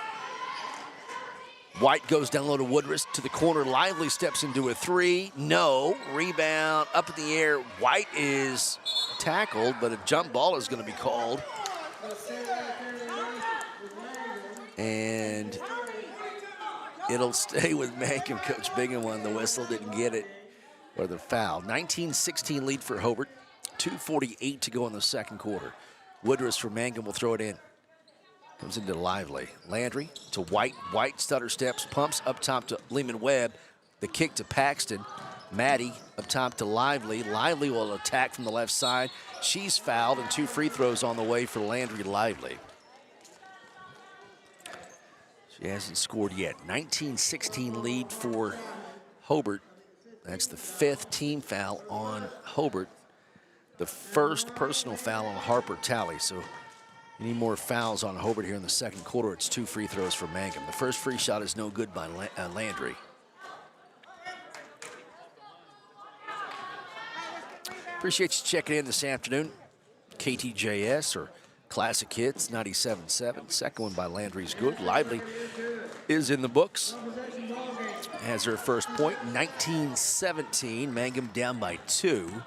[SPEAKER 2] White goes down low to Woodruss to the corner. Lively steps into a 3. No. Rebound up in the air. White is tackled, but a jump ball is going to be called. And it'll stay with Mangum. Coach Bingham on the whistle, didn't get it, or the foul. 19-16 lead for Hobart. 2:48 to go in the second quarter. Woodruss for Mangum will throw it in. Comes into Lively. Landry to White. White stutter steps, pumps up top to Lehman Webb. The kick to Paxton. Maddie up top to Lively. Lively will attack from the left side. She's fouled, and 2 free throws on the way for Landry Lively. She hasn't scored yet. 19-16 lead for Hobart. That's the 5th team foul on Hobart. The first personal foul on Harper Talley. So any more fouls on Hobart here in the second quarter, it's 2 free throws for Mangum. The first free shot is no good by Landry. Appreciate you checking in this afternoon. KTJS or Classic Hits 97.7. Second one by Landry's good. Lively is in the books. Has her first point. 19-17. Mangum down by 2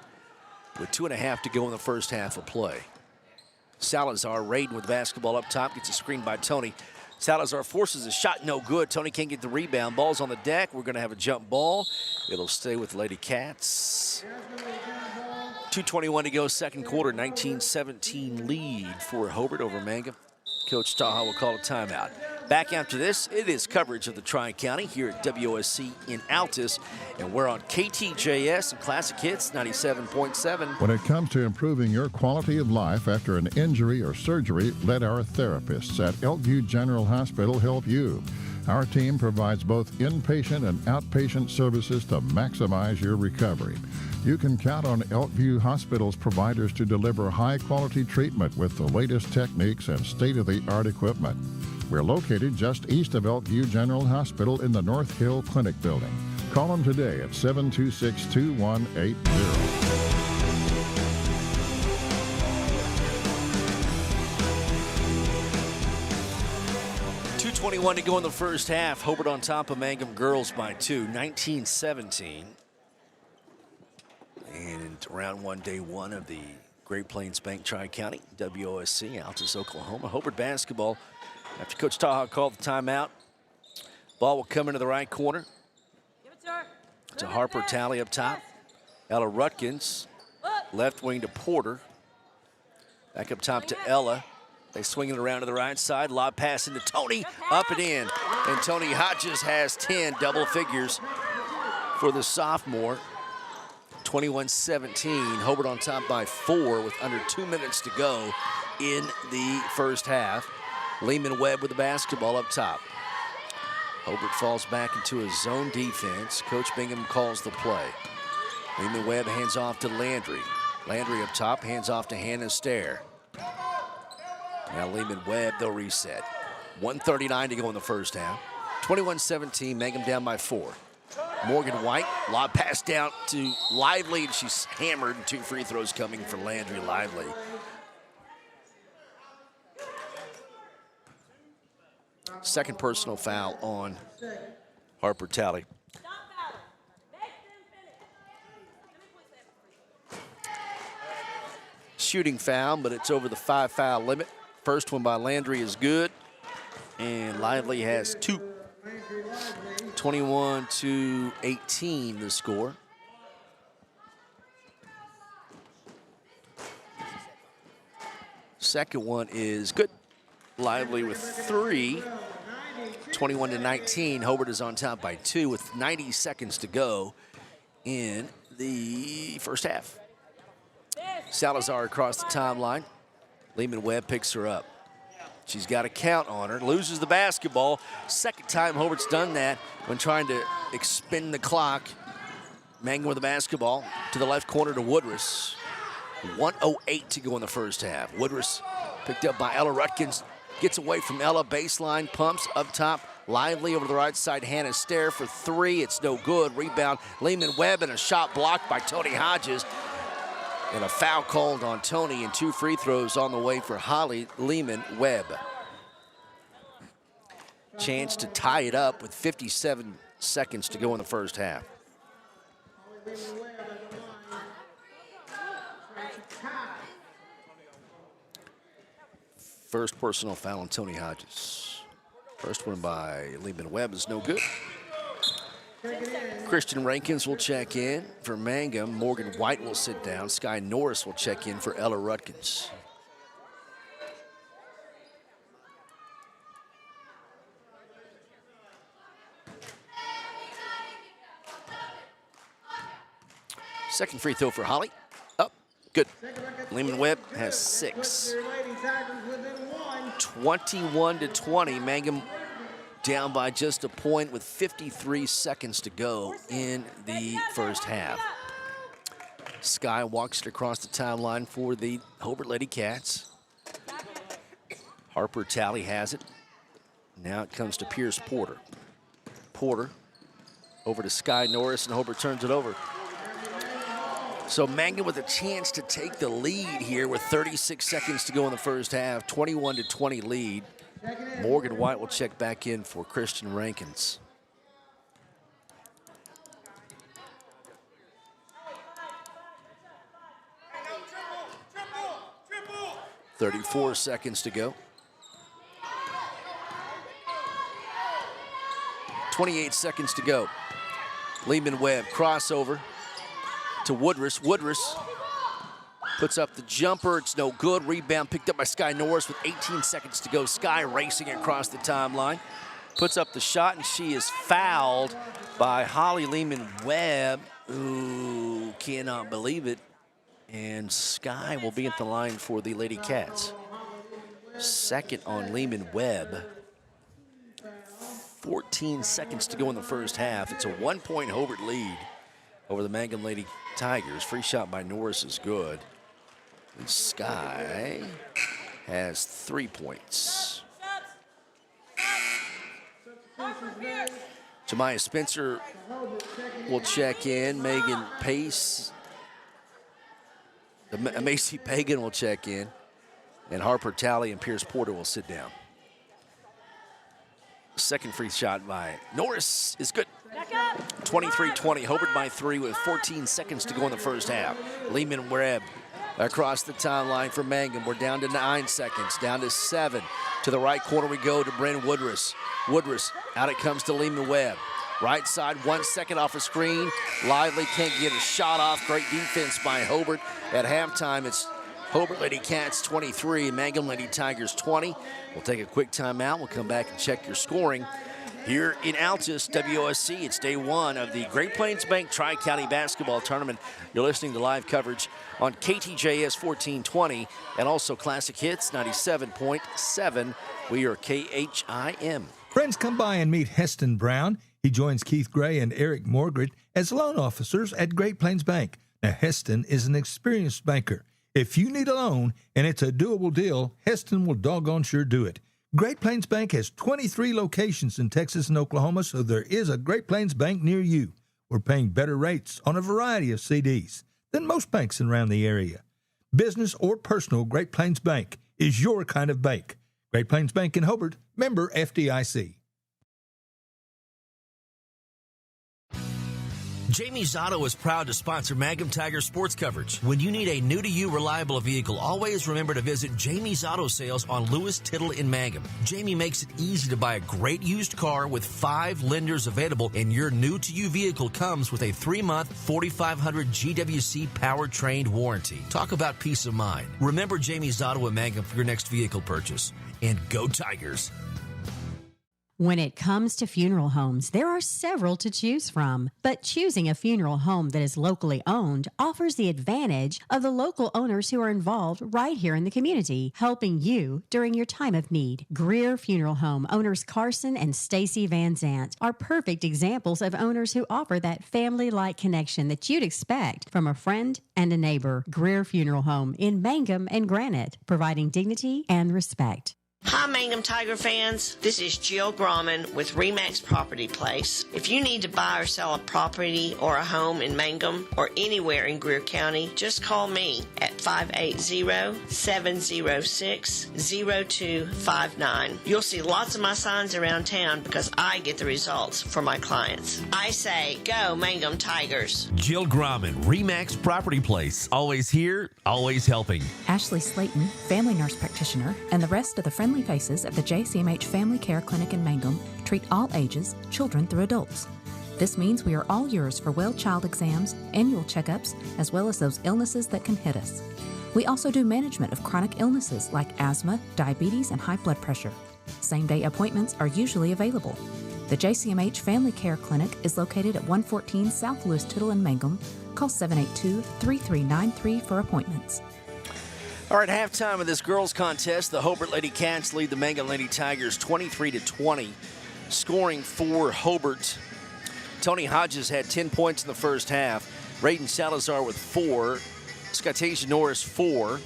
[SPEAKER 2] with 2.5 to go in the first half of play. Salazar, Raiden with the basketball up top. Gets a screen by Tony. Salazar forces a shot, no good. Tony can't get the rebound. Ball's on the deck. We're going to have a jump ball. It'll stay with Lady Cats. 2:21 to go, second quarter, 19-17 lead for Hobart over Mangum. Coach Taha will call a timeout. Back after this, it is coverage of the Tri-County here at WSC in Altus, and we're on KTJS and Classic Hits 97.7.
[SPEAKER 5] When it comes to improving your quality of life after an injury or surgery, let our therapists at Elkview General Hospital help you. Our team provides both inpatient and outpatient services to maximize your recovery. You can count on Elkview Hospital's providers to deliver high-quality treatment with the latest techniques and state-of-the-art equipment. We're located just east of Elkview General Hospital in the North Hill Clinic building. Call them today at 726-2180.
[SPEAKER 2] 2:21 to go in the first half. Hobart on top of Mangum girls by 2, 19-17. And round one, day one of the Great Plains Bank Tri-County, WOSC, Altus, Oklahoma. Hobart basketball. After Coach Taha called the timeout, ball will come into the right corner. To Harper Talley up top. Ella Rutkins, left wing to Porter. Back up top to Ella. They swing it around to the right side. Lob pass into Tony, up and in. And Tony Hodges has 10 double figures for the sophomore. 21-17, Hobart on top by 4 with under 2 minutes to go in the first half. Lehman Webb with the basketball up top. Hobart falls back into a zone defense. Coach Bingham calls the play. Lehman Webb hands off to Landry. Landry up top, hands off to Hannah Stair. Now Lehman Webb, they'll reset. 1:39 to go in the first half. 21-17, Mangum down by 4. Morgan White, lob pass down to Lively, and she's hammered, and 2 free throws coming for Landry Lively. Second personal foul on Harper Talley. Shooting foul, but it's over the 5-foul limit. First one by Landry is good, and Lively has 2. 21-18 the score. Second one is good. Lively with 3. 21-19. Hobart is on top by 2 with 90 seconds to go in the first half. Salazar across the timeline. Lehman Webb picks her up. She's got a count on her, loses the basketball. Second time Hobart's done that when trying to expend the clock. Mangum with the basketball to the left corner to Woodruss. 1:08 to go in the first half. Woodruss picked up by Ella Rutkins. Gets away from Ella, baseline, pumps up top. Lively over the right side, Hannah Stair for 3. It's no good. Rebound, Lehman Webb, and a shot blocked by Tony Hodges. And a foul called on Tony, and 2 free throws on the way for Holly Lehman Webb. Chance to tie it up with 57 seconds to go in the first half. First personal foul on Tony Hodges. First one by Lehman Webb is no good. Christian Rankins will check in for Mangum. Morgan White will sit down. Sky Norris will check in for Ella Rutkins. Second free throw for Holly. Up, good. Lehman Webb has 6. 21-20, Mangum down by just a point with 53 seconds to go in the first half. Sky walks it across the timeline for the Hobart Lady Cats. Harper Talley has it. Now it comes to Pierce Porter. Porter over to Sky Norris, and Hobart turns it over. So Mangum with a chance to take the lead here with 36 seconds to go in the first half. 21-20 lead. Morgan White will check back in for Christian Rankins. .34 seconds to go. 28 seconds to go. Lehman Webb crossover to Woodruss. Woodruss puts up the jumper. It's no good. Rebound picked up by Sky Norris with 18 seconds to go. Sky racing across the timeline. Puts up the shot, and she is fouled by Holly Lehman Webb. Ooh, cannot believe it. And Sky will be at the line for the Lady Cats. Second on Lehman Webb. 14 seconds to go in the first half. It's a 1-point Hobart lead over the Mangum Lady Tigers. Free shot by Norris is good. And Sky has 3 points. Jemiah Spencer will check in. Megan Pace. Macy Pagan will check in. And Harper Talley and Pierce Porter will sit down. Second free shot by Norris is good. 23-20, Hobart by 3 with 14 seconds to go in the first half. Lehman Webb across the timeline for Mangum. We're down to 9 seconds, down to 7. To the right corner we go to Bryn Woodruss. Woodruss, out it comes to Lehman Webb. Right side, 1 second off a screen. Lively can't get a shot off. Great defense by Hobart. At halftime, it's Hobart Lady Cats 23, Mangum Lady Tigers 20. We'll take a quick timeout. We'll come back and check your scoring. Here in Altus, WOSC, it's day 1 of the Great Plains Bank Tri-County Basketball Tournament. You're listening to live coverage on KTJS 1420 and also Classic Hits 97.7. We are KHIM.
[SPEAKER 3] Friends, come by and meet Heston Brown. He joins Keith Gray and Eric Morgret as loan officers at Great Plains Bank. Now, Heston is an experienced banker. If you need a loan and it's a doable deal, Heston will doggone sure do it. Great Plains Bank has 23 locations in Texas and Oklahoma, so there is a Great Plains Bank near you. We're paying better rates on a variety of CDs than most banks around the area. Business or personal, Great Plains Bank is your kind of bank. Great Plains Bank in Hobart, member FDIC.
[SPEAKER 8] Jamie's Auto is proud to sponsor Mangum Tiger sports coverage. When you need a new-to-you reliable vehicle, always remember to visit Jamie's Auto Sales on Lewis Tittle in Mangum. Jamie makes it easy to buy a great used car with 5 lenders available, and your new-to-you vehicle comes with a 3-month 4,500 GWC powertrain warranty. Talk about peace of mind. Remember Jamie's Auto in Mangum for your next vehicle purchase. And go Tigers!
[SPEAKER 10] When it comes to funeral homes, there are several to choose from. But choosing a funeral home that is locally owned offers the advantage of the local owners who are involved right here in the community, helping you during your time of need. Greer Funeral Home owners Carson and Stacy Van Zant are perfect examples of owners who offer that family-like connection that you'd expect from a friend and a neighbor. Greer Funeral Home in Mangum and Granite, providing dignity and respect.
[SPEAKER 11] Hi, Mangum Tiger fans. This is Jill Grauman with RE/MAX Property Place. If you need to buy or sell a property or a home in Mangum or anywhere in Greer County, just call me at 580-706-0259. You'll see lots of my signs around town because I get the results for my clients. I say, go Mangum Tigers.
[SPEAKER 8] Jill Grauman, RE/MAX Property Place. Always here, always helping.
[SPEAKER 12] Ashley Slayton, family nurse practitioner, and the rest of the friendly faces of the JCMH Family Care Clinic in Mangum treat all ages, children through adults. This means we are all yours for well child exams, annual checkups, as well as those illnesses that can hit us. We also do management of chronic illnesses like asthma, diabetes, and high blood pressure. Same-day appointments are usually available. The JCMH Family Care Clinic is located at 114 South Lewis Tittle in Mangum. Call 782-3393 for appointments.
[SPEAKER 2] All right, halftime of this girls' contest, the Hobart Lady Cats lead the Mangum Lady Tigers 23-20. Scoring for Hobart, Tony Hodges had 10 points in the first half. Raiden Salazar with 4. Scotasia Norris 4.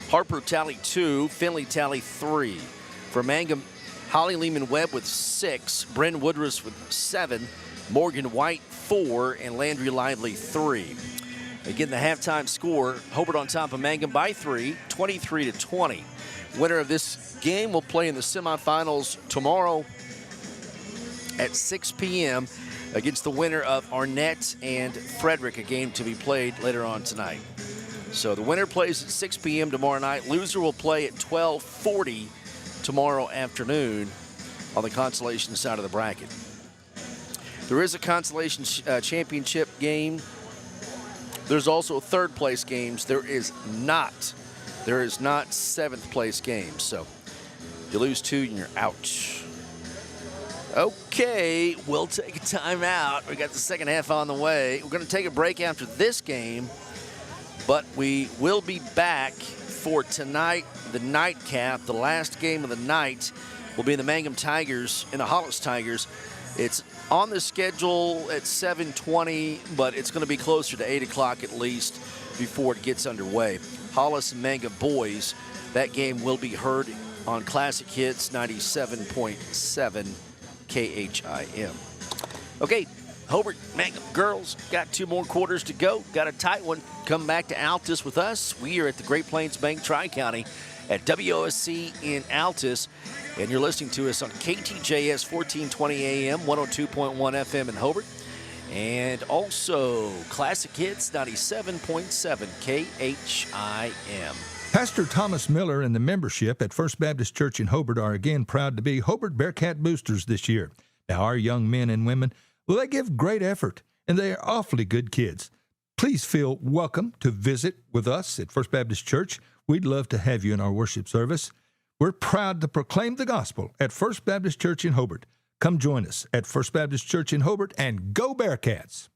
[SPEAKER 2] Harper Talley 2. Finley Talley 3. For Mangum, Holly Lehman Webb with 6. Bryn Woodruss with 7. Morgan White 4. And Landry Lively 3. Again, the halftime score, Hobart on top of Mangum by 3, 23-20. Winner of this game will play in the semifinals tomorrow at 6 p.m. against the winner of Arnett and Frederick, a game to be played later on tonight. So the winner plays at 6 p.m. tomorrow night. Loser will play at 12:40 tomorrow afternoon on the consolation side of the bracket. There is a consolation championship game. There's also third place games. There is not seventh place games. So you lose 2 and you're out. Okay, we'll take a timeout. We got the second half on the way. We're going to take a break after this game, but we will be back for tonight, the nightcap. The last game of the night will be the Mangum Tigers and the Hollis Tigers. It's on the schedule at 7:20, but it's going to be closer to 8 o'clock at least before it gets underway. Hollis and Mangum boys, that game will be heard on Classic Hits 97.7 KHIM. Okay, Hobart Mangum girls got 2 more quarters to go. Got a tight one. Come back to Altus with us. We are at the Great Plains Bank Tri-County at WOSC in Altus. And you're listening to us on KTJS 1420 AM, 102.1 FM in Hobart. And also Classic Hits 97.7 KHIM.
[SPEAKER 3] Pastor Thomas Miller and the membership at First Baptist Church in Hobart are again proud to be Hobart Bearcat Boosters this year. Now, our young men and women, well, they give great effort, and they are awfully good kids. Please feel welcome to visit with us at First Baptist Church. We'd love to have you in our worship service. We're proud to proclaim the gospel at First Baptist Church in Hobart. Come join us at First Baptist Church in Hobart and go Bearcats!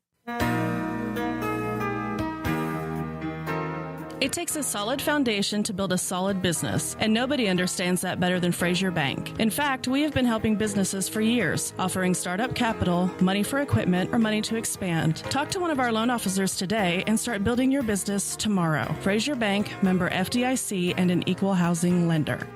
[SPEAKER 1] It takes a solid foundation to build a solid business, and nobody understands that better than Frazier Bank. In fact, we have been helping businesses for years, offering startup capital, money for equipment, or money to expand. Talk to one of our loan officers today and start building your business tomorrow. Frazier Bank, member FDIC, and an equal housing lender.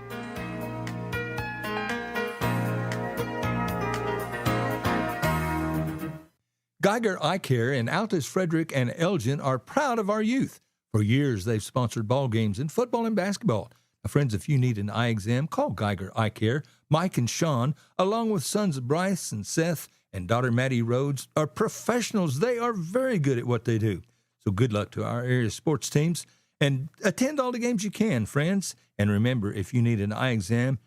[SPEAKER 3] Geiger Eye Care in Altus, Frederick, and Elgin are proud of our youth. For years, they've sponsored ball games in football and basketball. Now, friends, if you need an eye exam, call Geiger Eye Care. Mike and Sean, along with sons Bryce and Seth and daughter Maddie Rhodes, are professionals. They are very good at what they do. So good luck to our area sports teams. And attend all the games you can, friends. And remember, if you need an eye exam,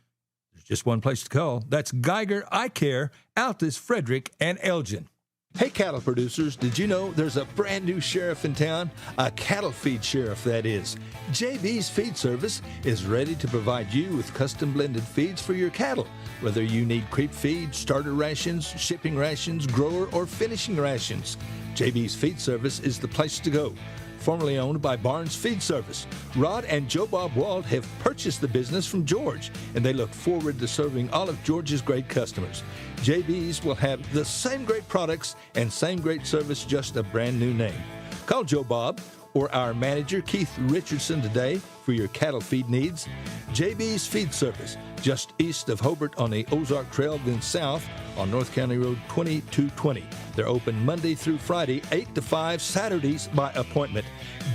[SPEAKER 3] there's just one place to call. That's Geiger Eye Care, Altus, Frederick, and Elgin. Hey, cattle producers, did you know there's a brand new sheriff in town? A cattle feed sheriff, that is. JB's Feed Service is ready to provide you with custom blended feeds for your cattle. Whether you need creep feed, starter rations, shipping rations, grower, or finishing rations, JB's Feed Service is the place to go. Formerly owned by Barnes Feed Service, Rod and Joe Bob Wald have purchased the business from George, and they look forward to serving all of George's great customers. JB's will have the same great products and same great service, just a brand new name. Call Joe Bob or our manager, Keith Richardson, today for your cattle feed needs. JB's Feed Service, just east of Hobart on the Ozark Trail, then south on North County Road 2220. They're open Monday through Friday, 8 to 5, Saturdays by appointment.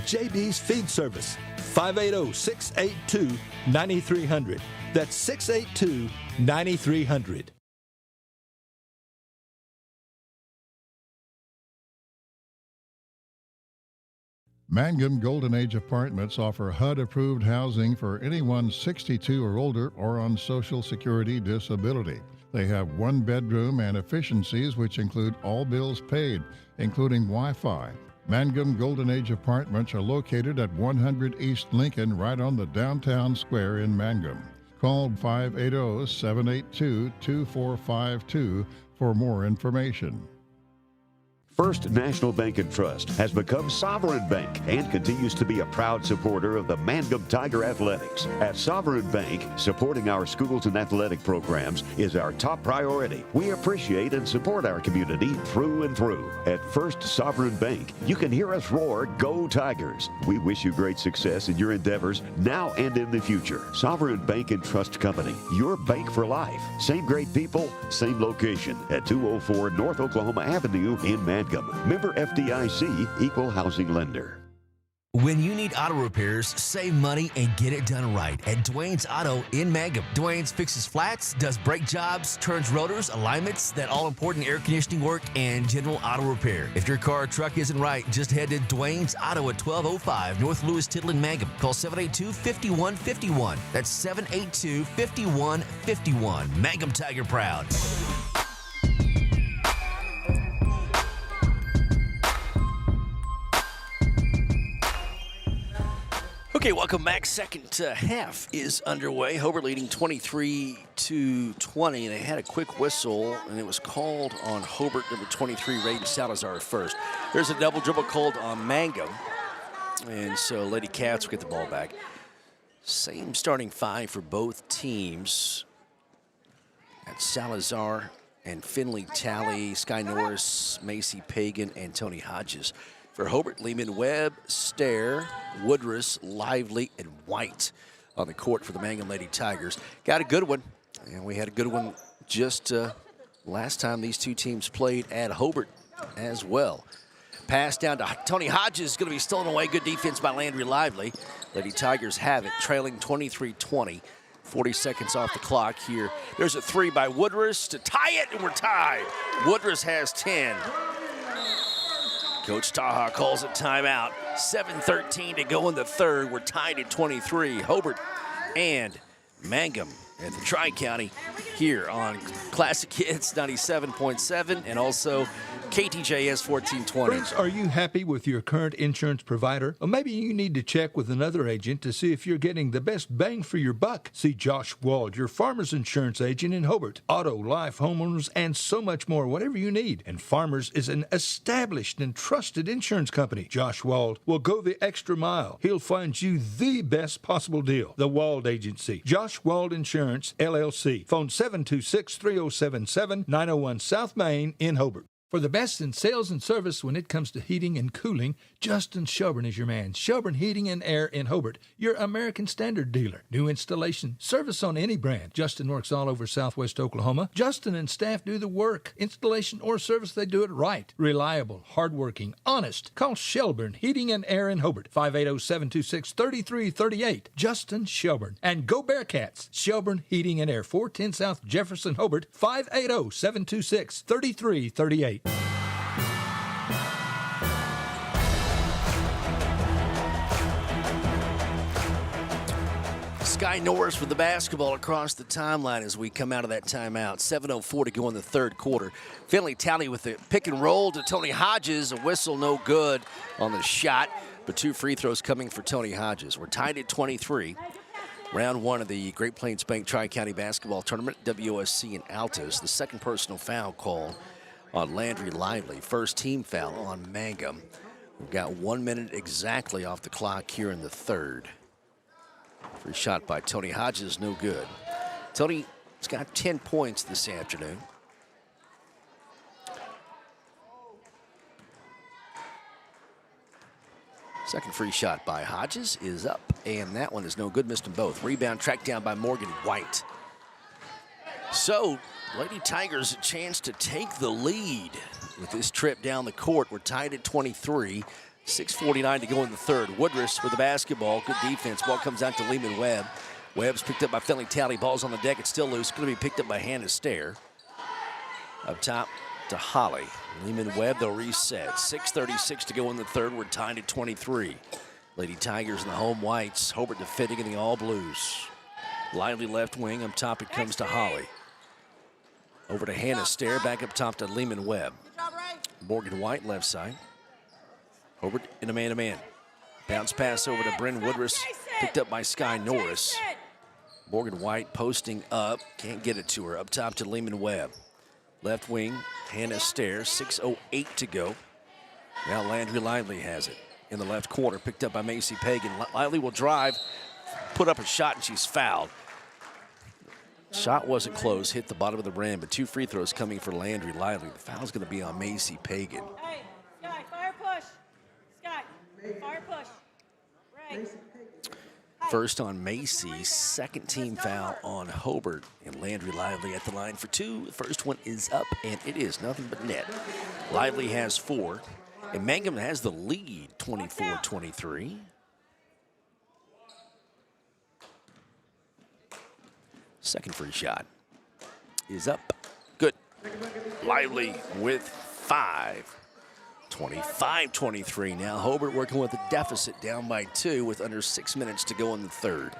[SPEAKER 3] JB's Feed Service, 580-682-9300. That's 682-9300.
[SPEAKER 5] Mangum Golden Age Apartments offer HUD-approved housing for anyone 62 or older or on Social Security disability. They have 1 bedroom and efficiencies which include all bills paid, including Wi-Fi. Mangum Golden Age Apartments are located at 100 East Lincoln, right on the downtown square in Mangum. Call 580-782-2452 for more information.
[SPEAKER 13] First National Bank and Trust has become Sovereign Bank and continues to be a proud supporter of the Mangum Tiger Athletics. At Sovereign Bank, supporting our schools and athletic programs is our top priority. We appreciate and support our community through and through. At First Sovereign Bank, you can hear us roar, "Go Tigers!" We wish you great success in your endeavors now and in the future. Sovereign Bank and Trust Company, your bank for life. Same great people, same location at 204 North Oklahoma Avenue in Mangum. Member FDIC, equal housing lender.
[SPEAKER 8] When you need auto repairs, save money and get it done right at Dwayne's Auto in Mangum. Dwayne's fixes flats, does brake jobs, turns rotors, alignments, that all-important air conditioning work, and general auto repair. If your car or truck isn't right, just head to Dwayne's Auto at 1205 North Lewis Tittle in Mangum. Call 782-5151. That's 782-5151. Mangum Tiger proud.
[SPEAKER 2] Okay, welcome back. Second half is underway. Hobart leading 23-20. They had a quick whistle, and it was called on Hobart, number 23, Raiden Salazar first. There's a double dribble called on Mangum, and so Lady Cats will get the ball back. Same starting five for both teams. That's Salazar and Finley Talley, Sky Norris, Macy Pagan, and Tony Hodges. For Hobart, Lehman Webb, Stair, Woodruss, Lively, and White on the court for the Mangum Lady Tigers. Got a good one, and we had a good one just last time these two teams played at Hobart as well. Pass down to Tony Hodges is going to be stolen away. Good defense by Landry Lively. Lady Tigers have it, trailing 23-20. 40 seconds off the clock here. There's a three by Woodruss to tie it, and we're tied. Woodruss has 10. Coach Taha calls it timeout. 7:13 to go in the third. We're tied at 23. Hobart and Mangum at the Tri-County here on Classic Hits 97.7 and also KTJS 1420.
[SPEAKER 3] Friends, are you happy with your current insurance provider? Or maybe you need to check with another agent to see if you're getting the best bang for your buck. See Josh Wald, your Farmers Insurance agent in Hobart. Auto, life, homeowners, and so much more, whatever you need. And Farmers is an established and trusted insurance company. Josh Wald will go the extra mile. He'll find you the best possible deal. The Wald Agency. Josh Wald Insurance, LLC. Phone 726-3077, 901 South Main in Hobart. For the best in sales and service when it comes to heating and cooling, Justin Shelburne is your man. Shelburne Heating and Air in Hobart, your American Standard dealer. New installation, service on any brand. Justin works all over Southwest Oklahoma. Justin and staff do the work. Installation or service, they do it right. Reliable, hardworking, honest. Call Shelburne Heating and Air in Hobart, 580-726-3338. Justin Shelburne. And go Bearcats. Shelburne Heating and Air, 410 South Jefferson, Hobart, 580-726-3338.
[SPEAKER 2] Sky Norris with the basketball across the timeline as we come out of that timeout. 7:04 to go in the third quarter. Finley Talley with the pick and roll to Tony Hodges. A whistle no good on the shot, but two free throws coming for Tony Hodges. We're tied at 23. Round one of the Great Plains Bank Tri-County Basketball Tournament, WSC and Altos. The second personal foul call on Landry Lively. First team foul on Mangum. We've got 1 minute exactly off the clock here in the third. Free shot by Tony Hodges, no good. Tony's got 10 points this afternoon. Second free shot by Hodges is up, and that one is no good, missed them both. Rebound tracked down by Morgan White. So, Lady Tigers a chance to take the lead with this trip down the court. We're tied at 23. 6:49 to go in the third. Woodruss with the basketball. Good defense. Ball comes out to Lehman Webb. Webb's picked up by Finley Talley. Ball's on the deck. It's still loose. Going to be picked up by Hannah Stair. Up top to Holly. Lehman Webb, they'll reset. 6:36 to go in the third. We're tied at 23. Lady Tigers and the home whites. Hobart defending in the all blues. Lively left wing. Up top it comes to Holly. Over to Hannah Stair. Back up top to Lehman Webb. Morgan White left side. Hobart in a man-to-man. Bounce pass over to Bryn Woodruss. Picked up by Sky Norris. Morgan White posting up. Can't get it to her. Up top to Lehman Webb. Left wing, Hannah Stair. 6:08 to go. Now Landry Lively has it. In the left corner, picked up by Macy Pagan. Lively will drive, put up a shot, and she's fouled. Shot wasn't close, hit the bottom of the rim, but two free throws coming for Landry Lively. The foul's going to be on Macy Pagan.
[SPEAKER 7] Hey, Sky, fire push. Sky, fire push. Right.
[SPEAKER 2] First on Macy, second team foul on Hobart, and Landry Lively at the line for two. The first one is up, and it is nothing but net. Lively has 4, and Mangum has the lead, 24-23. Second free shot is up. Good. Lively with 5. 25-23 now. Hobart working with a deficit, down by 2 with under 6 minutes to go in the third.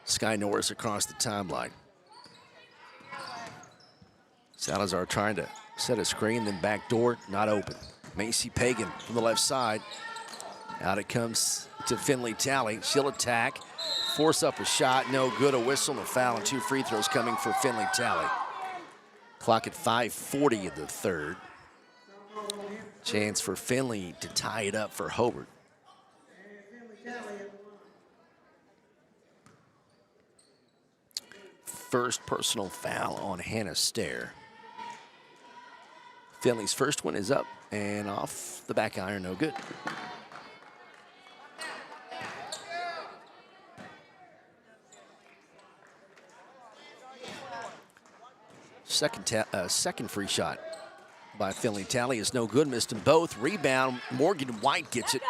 [SPEAKER 2] Sky Norris across the timeline. Salazar trying to set a screen, then back door, not open. Macy Pagan from the left side. Out it comes to Finley Talley. She'll attack, force up a shot, no good. A whistle and a foul, and 2 free throws coming for Finley Talley. Clock at 5:40 in the third. Chance for Finley to tie it up for Hobart. First personal foul on Hannah Stair. Finley's first one is up and off the back iron, no good. Second free shot by Finley Talley is no good. Missed them both. Rebound. Morgan White gets it.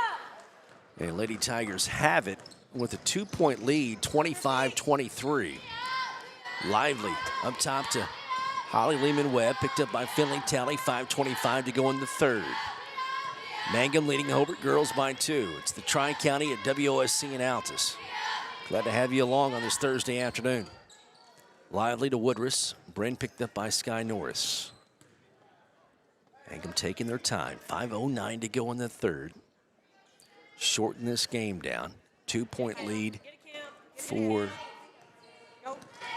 [SPEAKER 2] And Lady Tigers have it with a 2-point lead, 25-23. Lively up top to Holly Lehman-Webb, picked up by Finley Talley. 5:25 to go in the third. Mangum leading Hobart girls by 2. It's the Tri-County at WOSC in Altus. Glad to have you along on this Thursday afternoon. Lively to Woodruss. Bryn picked up by Sky Norris. Mangum taking their time. 5:09 to go in the third. Shorten this game down. 2-point lead for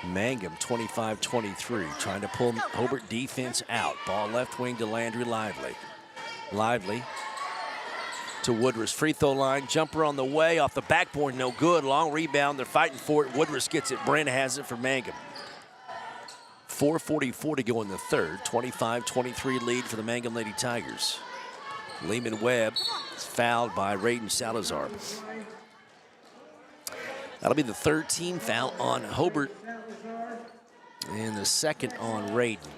[SPEAKER 2] Mangum, 25-23. Trying to pull Hobart defense out. Ball left wing to Landry Lively. Lively to Woodruss. Free throw line. Jumper on the way. Off the backboard, no good. Long rebound. They're fighting for it. Woodruss gets it. Bryn has it for Mangum. 4:44 to go in the third. 25-23 lead for the Mangum Lady Tigers. Lehman-Webb is fouled by Raiden Salazar. That'll be the third team foul on Hobart and the second on Raiden.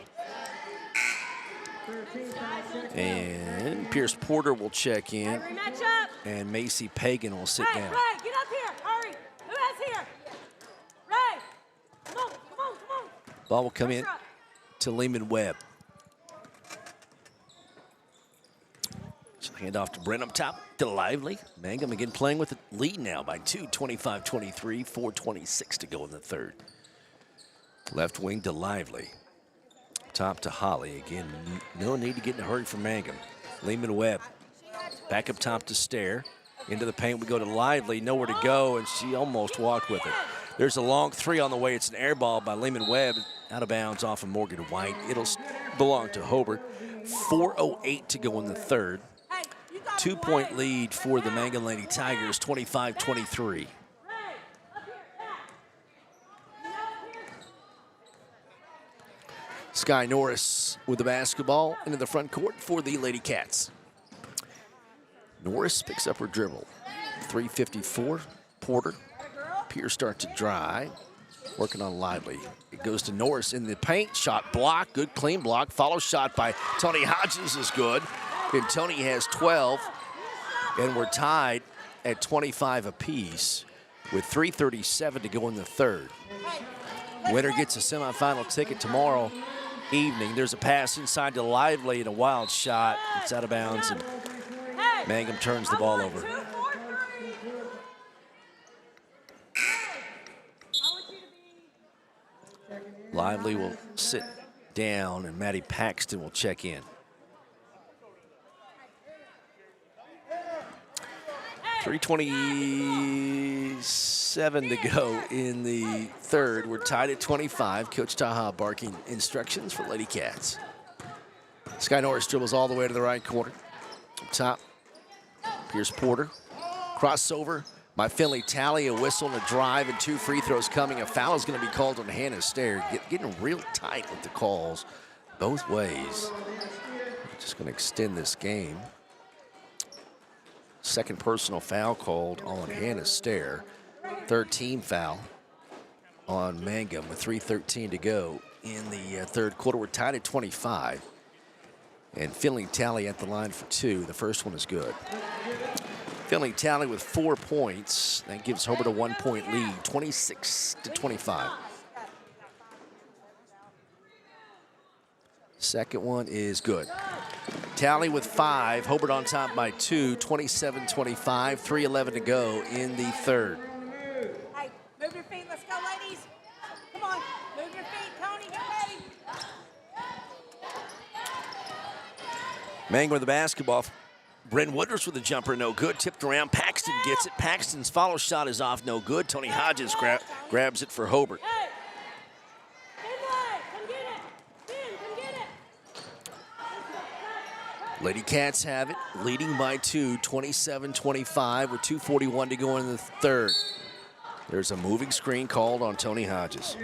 [SPEAKER 2] And Pierce Porter will check in, and Macy Pagan will sit down.
[SPEAKER 7] Ray, get up here, hurry. Who has here? Ray, come on.
[SPEAKER 2] Ball will come in to Lehman-Webb. Hand off to Brent up top to Lively. Mangum again playing with the lead now by 2, 25-23, 4:26 to go in the third. Left wing to Lively. Top to Holly. Again, no need to get in a hurry for Mangum. Lehman-Webb back up top to Stair. Into the paint we go to Lively. Nowhere to go, and she almost walked with it. There's a long three on the way. It's an air ball by Lehman-Webb. Out of bounds off of Morgan White. It'll belong to Hobart. 4:08 to go in the third. 2-point lead for the Mangum Lady Tigers, 25-23. Sky Norris with the basketball into the front court for the Lady Cats. Norris picks up her dribble. 3:54. Porter. Pierce starts to drive. Working on Lively. It goes to Norris in the paint. Shot block. Good clean block. Follow shot by Tony Hodges is good. And Tony has 12. And we're tied at 25 apiece with 3:37 to go in the third. Winner gets a semifinal ticket tomorrow evening. There's a pass inside to Lively and a wild shot. It's out of bounds, and Mangum turns the ball over. Lively will sit down, and Maddie Paxton will check in. 3:27 to go in the third. We're tied at 25. Coach Taha barking instructions for Lady Cats. Sky Norris dribbles all the way to the right corner. Up top, Pierce Porter. Crossover by Finley Talley. A whistle and a drive and 2 free throws coming. A foul is going to be called on Hannah Stair. Getting real tight with the calls both ways. Just going to extend this game. Second personal foul called on Hannah Stair. Third team foul on Mangum with 3:13 to go in the third quarter. We're tied at 25. And Finley Talley at the line for 2. The first one is good. Finley Talley with 4 points. That gives Hobart a 1-point lead, 26-25. Second one is good. Talley with 5. Hobart on top by 2, 27-25. 3:11 to go in the third.
[SPEAKER 7] Hey, move your feet. Let's go, ladies. Come on. Move your feet, Tony. Get ready.
[SPEAKER 2] Mangum with the basketball. Bryn Woodruss with a jumper, no good. Tipped around. Paxton Paxton gets it. Paxton's follow shot is off, no good. Tony Hodges grabs it for Hobart. Lady Cats have it, leading by 2, 27-25 with 2:41 to go in the third. There's a moving screen called on Tony Hodges.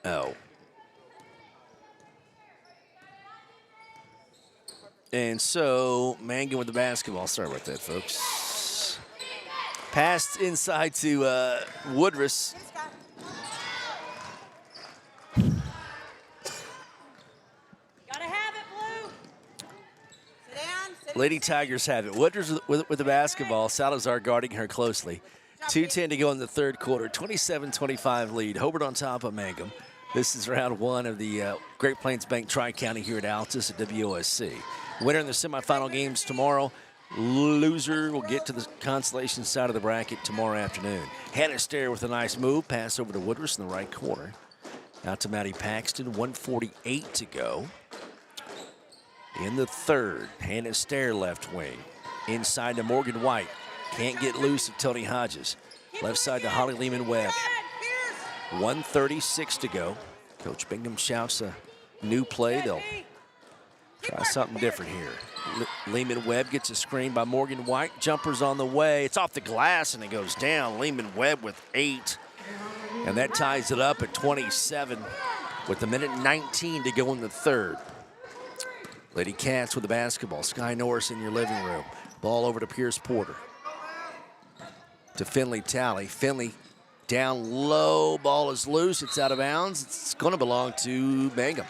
[SPEAKER 2] Oh. And so, Mangum with the basketball. Sorry about that, folks. Passed inside to Woodruss.
[SPEAKER 7] Gotta have it, Blue. Sit down.
[SPEAKER 2] Lady Tigers have it. Woodruss with the basketball. Salazar guarding her closely. 2:10 to go in the third quarter. 27-25 lead. Hobart on top of Mangum. This is round one of the Great Plains Bank Tri-County here at Altus at WOSC. Winner in the semifinal games tomorrow. Loser will get to the consolation side of the bracket tomorrow afternoon. Hannah Stair with a nice move. Pass over to Woodruss in the right corner. Out to Maddie Paxton. 1:48 to go. In the third, Hannah Stair left wing. Inside to Morgan White. Can't get loose of Tony Hodges. Left side to Holly Lehman-Webb. 1:36 to go. Coach Bingham shouts a new play. They'll try something different here. Lehman-Webb gets a screen by Morgan White. Jumper's on the way. It's off the glass and it goes down. Lehman-Webb with 8. And that ties it up at 27 with 1:19 to go in the third. Lady Cats with the basketball. Sky Norris in your living room. Ball over to Pierce Porter. To Finley Talley. Finley down low. Ball is loose. It's out of bounds. It's going to belong to Mangum.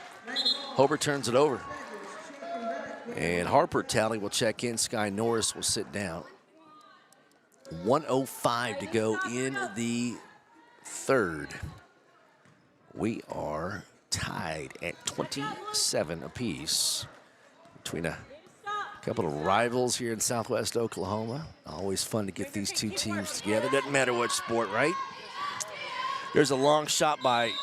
[SPEAKER 2] Hobart turns it over. And Harper Talley will check in. Sky Norris will sit down. 1:05 to go in the third. We are tied at 27 apiece between a couple of rivals here in Southwest Oklahoma. Always fun to get these two teams together. Doesn't matter what sport, right? There's a long shot by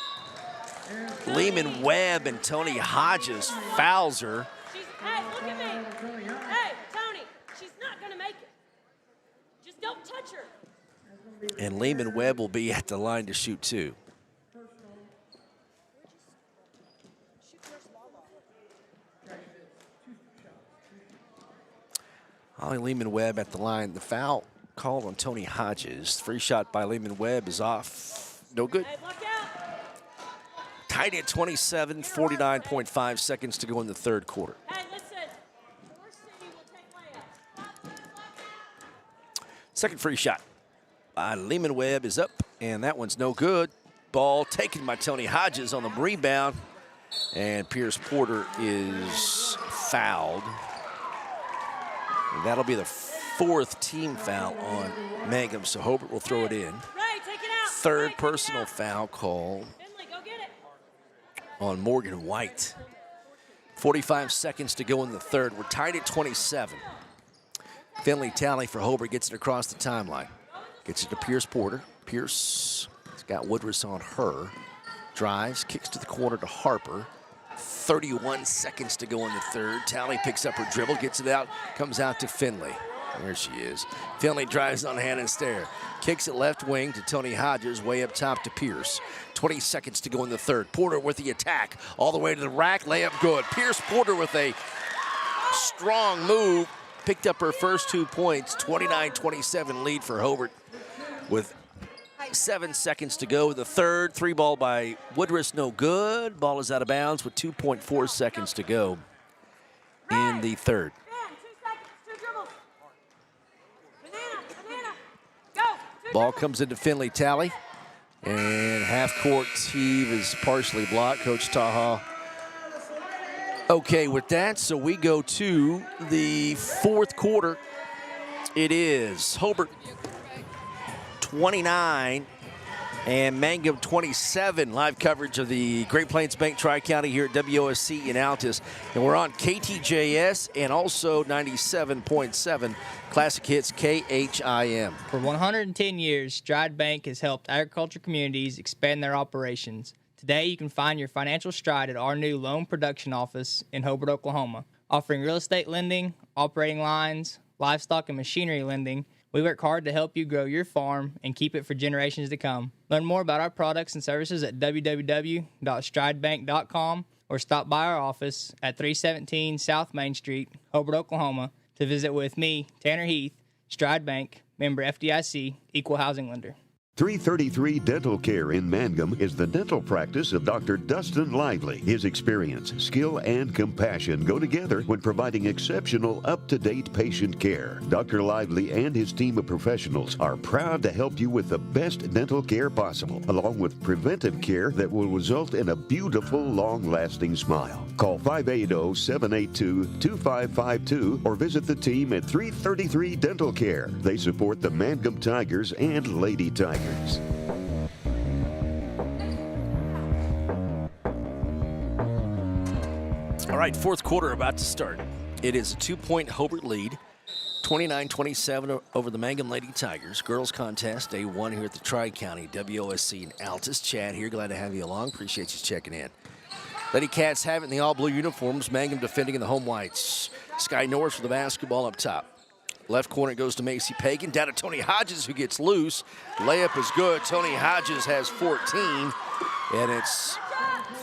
[SPEAKER 2] Lehman-Webb, and Tony Hodges fouls her.
[SPEAKER 7] Hey, look at me. Hey, Tony, she's not going to make it. Just don't touch her.
[SPEAKER 2] And Lehman-Webb will be at the line to shoot two. Holly Lehman-Webb at the line. The foul called on Tony Hodges. Free shot by Lehman-Webb is off. No good.
[SPEAKER 7] Hey, look out.
[SPEAKER 2] Tied at 27, 49.5 seconds to go in the third quarter.
[SPEAKER 7] Hey, listen. Your city will take layups.
[SPEAKER 2] Second free shot by Lehman-Webb is up, and that one's no good. Ball taken by Tony Hodges on the rebound, and Pierce Porter is fouled. And that'll be the fourth team foul on Mangum, so Hobart will throw it in.
[SPEAKER 7] Ray, take it out.
[SPEAKER 2] Third personal foul call
[SPEAKER 7] Finley, go get it.
[SPEAKER 2] on Morgan White. 45 seconds to go in the third. We're tied at 27. Finley Talley for Hobart gets it across the timeline. Gets it to Pierce Porter. Pierce has got Woodruss on her. Drives, kicks to the corner to Harper. 31 seconds to go in the third. Talley picks up her dribble, gets it out, comes out to Finley. There she is. Finley drives on Hannah Stair. Kicks it left wing to Tony Hodges, way up top to Pierce. 20 seconds to go in the third. Porter with the attack. All the way to the rack, layup good. Pierce Porter with a strong move. Picked up her first 2 points. 29-27 lead for Hobart with 7 seconds to go. The third, three ball by Woodruss, no good. Ball is out of bounds with 2.4 seconds to go in the third. Ball comes into Finley Talley, and half-court heave is partially blocked. Coach Taha okay with that, so we go to the fourth quarter. It is Hobart 29, And Mangum 27, live coverage of the Great Plains Bank Tri-County here at WOSC in Altus. And we're on KTJS and also 97.7 Classic Hits KHIM.
[SPEAKER 14] For 110 years, Stride Bank has helped agriculture communities expand their operations. Today, you can find your financial stride at our new loan production office in Hobart, Oklahoma, offering real estate lending, operating lines, livestock and machinery lending. We work hard to help you grow your farm and keep it for generations to come. Learn more about our products and services at www.stridebank.com or stop by our office at 317 South Main Street, Hobart, Oklahoma, to visit with me, Tanner Heath, Stride Bank, member FDIC, equal housing lender.
[SPEAKER 13] 333 Dental Care in Mangum is the dental practice of Dr. Dustin Lively. His experience, skill, and compassion go together when providing exceptional, up-to-date patient care. Dr. Lively and his team of professionals are proud to help you with the best dental care possible, along with preventive care that will result in a beautiful, long-lasting smile. Call 580-782-2552 or visit the team at 333 Dental Care. They support the Mangum Tigers and Lady Tigers.
[SPEAKER 2] All right, fourth quarter about to start. It is a 2-point Hobart lead, 29-27 over the Mangum Lady Tigers. Girls contest, day one here at the Tri-County WOSC in Altus. Chad here, glad to have you along. Appreciate you checking in. Lady Cats have it in the all-blue uniforms. Mangum defending in the home whites. Sky Norris with the basketball up top. Left corner goes to Macy Pagan. Down to Tony Hodges, who gets loose. Layup is good. Tony Hodges has 14, and it's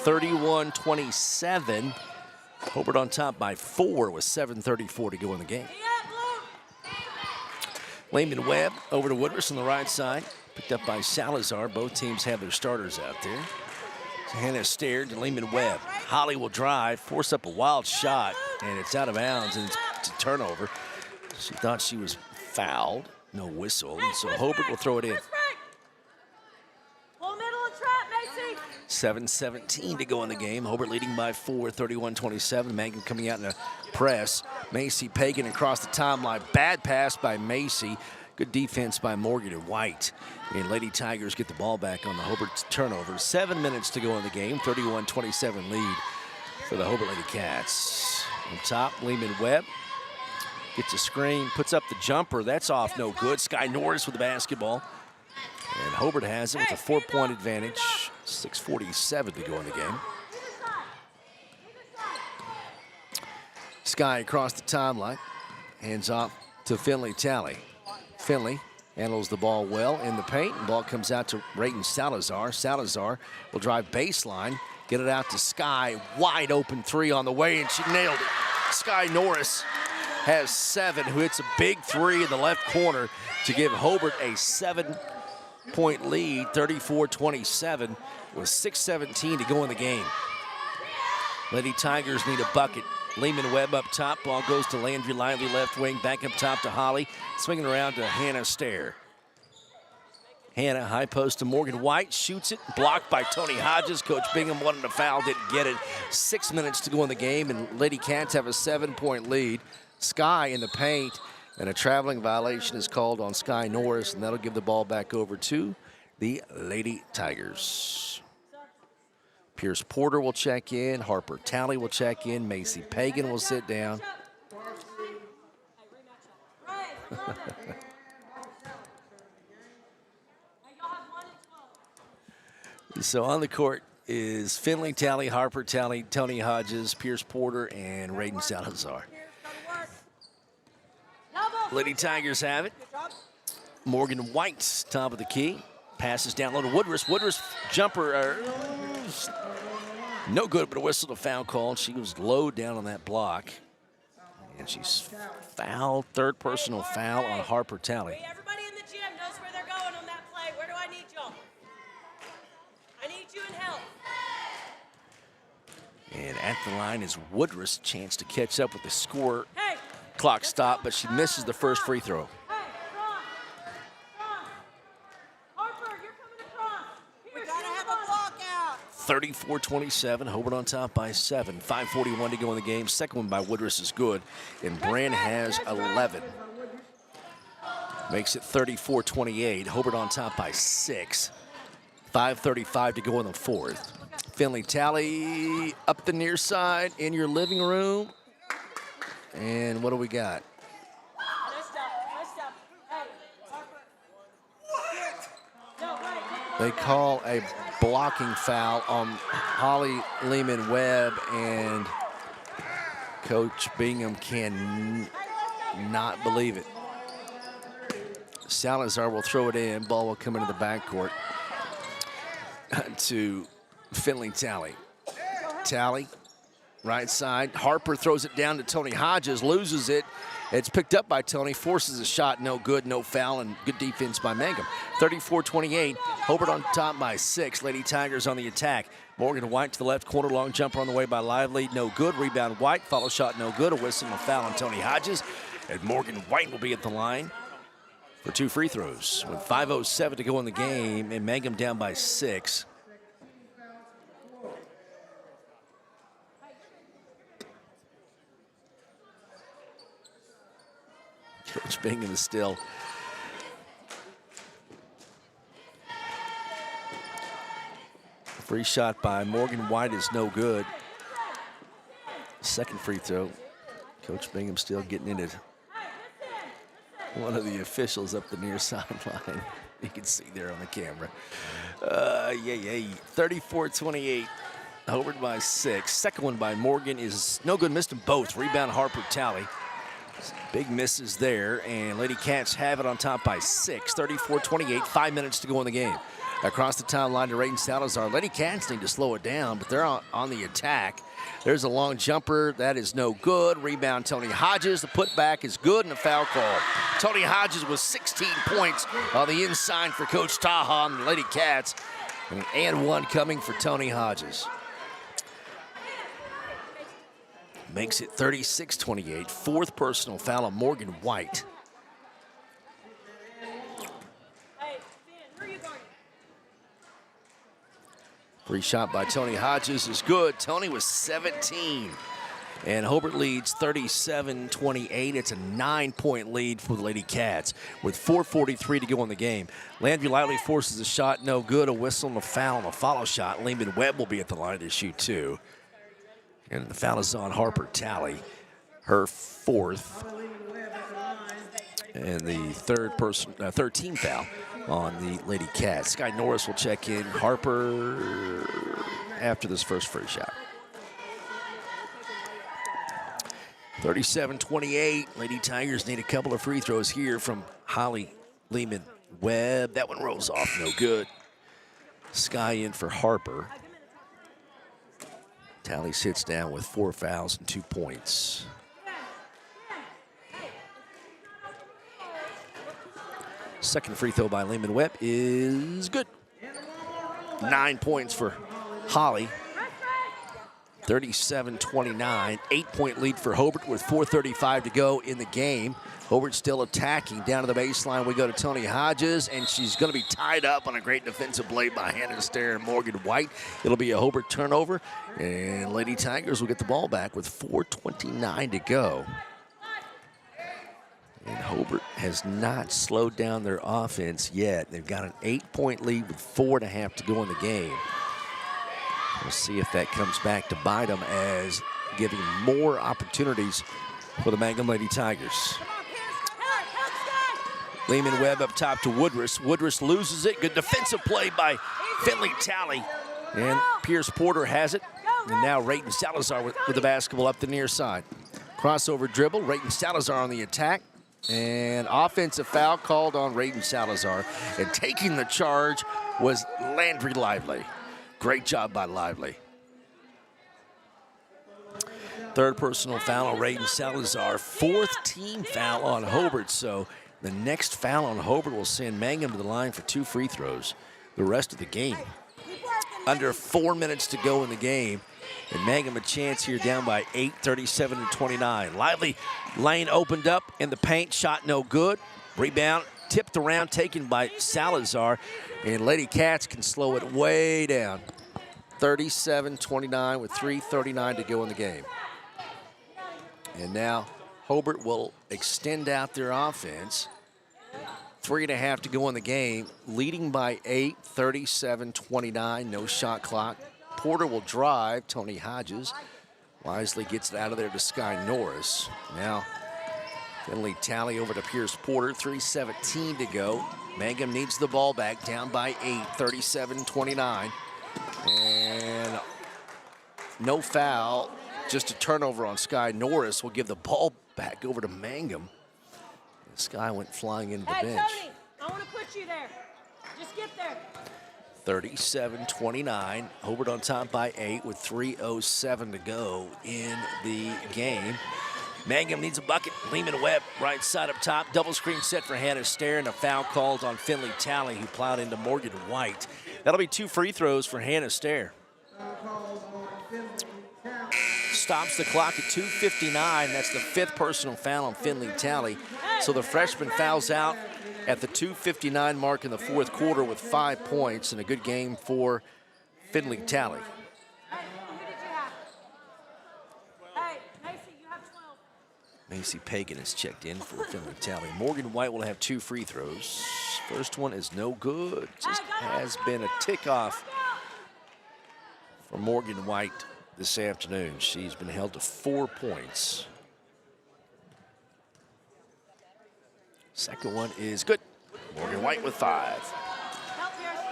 [SPEAKER 2] 31-27. Hobart on top by 4 with 7:34 to go in the game. Lehman Webb over to Woodruss on the right side. Picked up by Salazar. Both teams have their starters out there. Hannah Stair to Lehman Webb. Holly will drive, force up a wild shot, and it's out of bounds, and it's a turnover. She thought she was fouled. No whistle. And so Hobart will throw it in. 7:17 to go in the game. Hobart leading by 4, 31-27. Mangum coming out in a press. Macy Pagan across the timeline. Bad pass by Macy. Good defense by Morgan and White. And Lady Tigers get the ball back on the Hobart turnover. 7 minutes to go in the game. 31-27 lead for the Hobart Lady Cats. On top, Lehman Webb. Gets a screen, puts up the jumper. That's off, no good. Sky Norris with the basketball. And Hobart has it with a 4-point advantage. 6:47 to go in the game. Sky across the timeline. Hands off to Finley Talley. Finley handles the ball well in the paint. And ball comes out to Rayton Salazar. Salazar will drive baseline. Get it out to Sky. Wide open three on the way, and she nailed it. Sky Norris has 7, who hits a big three in the left corner to give Hobart a 7-point lead, 34-27, with 6:17 to go in the game. Lady Tigers need a bucket. Lehman Webb up top. Ball goes to Landry Lively, left wing. Back up top to Holly. Swinging around to Hannah Stair. Hannah, high post to Morgan White. Shoots it. Blocked by Tony Hodges. Coach Bingham wanted a foul. Didn't get it. 6 minutes to go in the game, and Lady Cats have a 7-point lead. Sky in the paint, and a traveling violation is called on Sky Norris, and that'll give the ball back over to the Lady Tigers. Pierce Porter will check in. Harper Talley will check in. Macy Pagan will sit down. So on the court is Finley Talley, Harper Talley, Tony Hodges, Pierce Porter, and Rayden Salazar. Lady Tigers have it. Morgan White's top of the key. Passes down low to Woodruss. Woodruss jumper, no good, but a whistle to foul call. She was low down on that block. And she's fouled, third personal foul on Harper Talley.
[SPEAKER 7] Hey, everybody in the gym knows where they're going on that play. Where do I need y'all? I need you in help.
[SPEAKER 2] And at the line is Woodruss, chance to catch up with the score. Clock stop, but she misses the first free throw. 34-27, Hobart on top by 7. 5:41 to go in the game. Second one by Woodruss is good, and Brand has 11. Makes it 34-28. Hobart on top by 6. 5:35 to go in the fourth. Finley Tally up the near side in your living room. And what do we got? They call a blocking foul on Holly Lehman-Webb, and Coach Bingham can not believe it. Salazar will throw it in. Ball will come into the backcourt to Finley Tally. Tally, right side. Harper throws it down to Tony Hodges, loses it. It's picked up by Tony, forces a shot, no good, no foul, and good defense by Mangum. 34-28, Hobart on top by 6. Lady Tigers on the attack. Morgan White to the left corner, long jumper on the way by Lively, no good. Rebound White, follow shot, no good. A whistle and a foul on Tony Hodges. And Morgan White will be at the line for 2 free throws with 5:07 to go in the game, and Mangum down by 6. Coach Bingham is still free shot by Morgan White is no good. Second free throw. Coach Bingham still getting into one of the officials up the near sideline. You can see there on the camera. 34-28. Hobart by 6. Second one by Morgan is no good. Missed them both. Rebound Harper Tally. Big misses there, and Lady Cats have it on top by 6. 34-28, 5 minutes to go in the game. Across the timeline to Raiden Salazar. Lady Cats need to slow it down, but they're on the attack. There's a long jumper. That is no good. Rebound Tony Hodges. The putback is good, and a foul call. Tony Hodges with 16 points on the inside for Coach Taha and the Lady Cats. And one coming for Tony Hodges. Makes it 36-28. Fourth personal foul on Morgan White. Free shot by Tony Hodges is good. Tony was 17. And Hobart leads 37-28. It's a 9-point lead for the Lady Cats with 4:43 to go in the game. Landry Lively forces a shot, no good. A whistle and a foul and a follow shot. Lehman Webb will be at the line to shoot 2. And the foul is on Harper Tally, her 4th. And the third team foul on the Lady Cats. Sky Norris will check in. Harper after this first free shot. 37-28. Lady Tigers need a couple of free throws here from Holly Lehman-Webb. That one rolls off, no good. Sky in for Harper. Tally sits down with 4 fouls and 2 points. Second free throw by Lehman-Webb is good. 9 points for Holly. 37-29, 8-point lead for Hobart with 4:35 to go in the game. Hobart still attacking. Down to the baseline, we go to Tony Hodges, and she's going to be tied up on a great defensive play by Hannah Stair and Morgan White. It'll be a Hobart turnover, and Lady Tigers will get the ball back with 4:29 to go. And Hobart has not slowed down their offense yet. They've got an 8-point lead with 4.5 to go in the game. We'll see if that comes back to bite them as giving more opportunities for the Mangum Lady Tigers. Lehman-Webb up top to Woodruss. Woodruss loses it. Good defensive play by Finley Tally. And Pierce Porter has it. And now Raiden Salazar with the basketball up the near side. Crossover dribble. Raiden Salazar on the attack. And offensive foul called on Raiden Salazar. And taking the charge was Landry Lively. Great job by Lively. Third personal foul on Raiden Salazar. 4th team foul on Hobart. So the next foul on Hobart will send Mangum to the line for 2 free throws the rest of the game. Under 4 minutes to go in the game. And Mangum a chance here down by 8, 37-29. Lively lane opened up in the paint. Shot no good. Rebound tipped around, taken by Salazar. And Lady Cats can slow it way down. 37-29 with 3:39 to go in the game. And now Hobart will extend out their offense. 3.5 to go in the game. Leading by 8, 37-29, no shot clock. Porter will drive. Tony Hodges wisely gets it out of there to Sky Norris. Now, Finley Talley over to Pierce Porter, 3:17 to go. Mangum needs the ball back, down by 8, 37-29. And no foul, just a turnover on Sky Norris will give the ball back over to Mangum. Sky went flying into the bench.
[SPEAKER 7] Tony, I want to put you there. Just get there.
[SPEAKER 2] 37-29. Hobart on top by 8 with 3:07 to go in the game. Mangum needs a bucket. Lehman Webb, right side up top. Double screen set for Hannah Stair, and a foul called on Finley Talley, who plowed into Morgan White. That'll be 2 free throws for Hannah Stair. Stops the clock at 2:59. That's the 5th personal foul on Finley Talley. So the freshman fouls out at the 2:59 mark in the 4th quarter with 5 points, and a good game for Finley Talley. Macy Pagan is checked in for Finley Talley. Morgan White will have 2 free throws. First one is no good. Just has been a tick-off for Morgan White this afternoon. She's been held to 4 points. Second one is good. Morgan White with 5.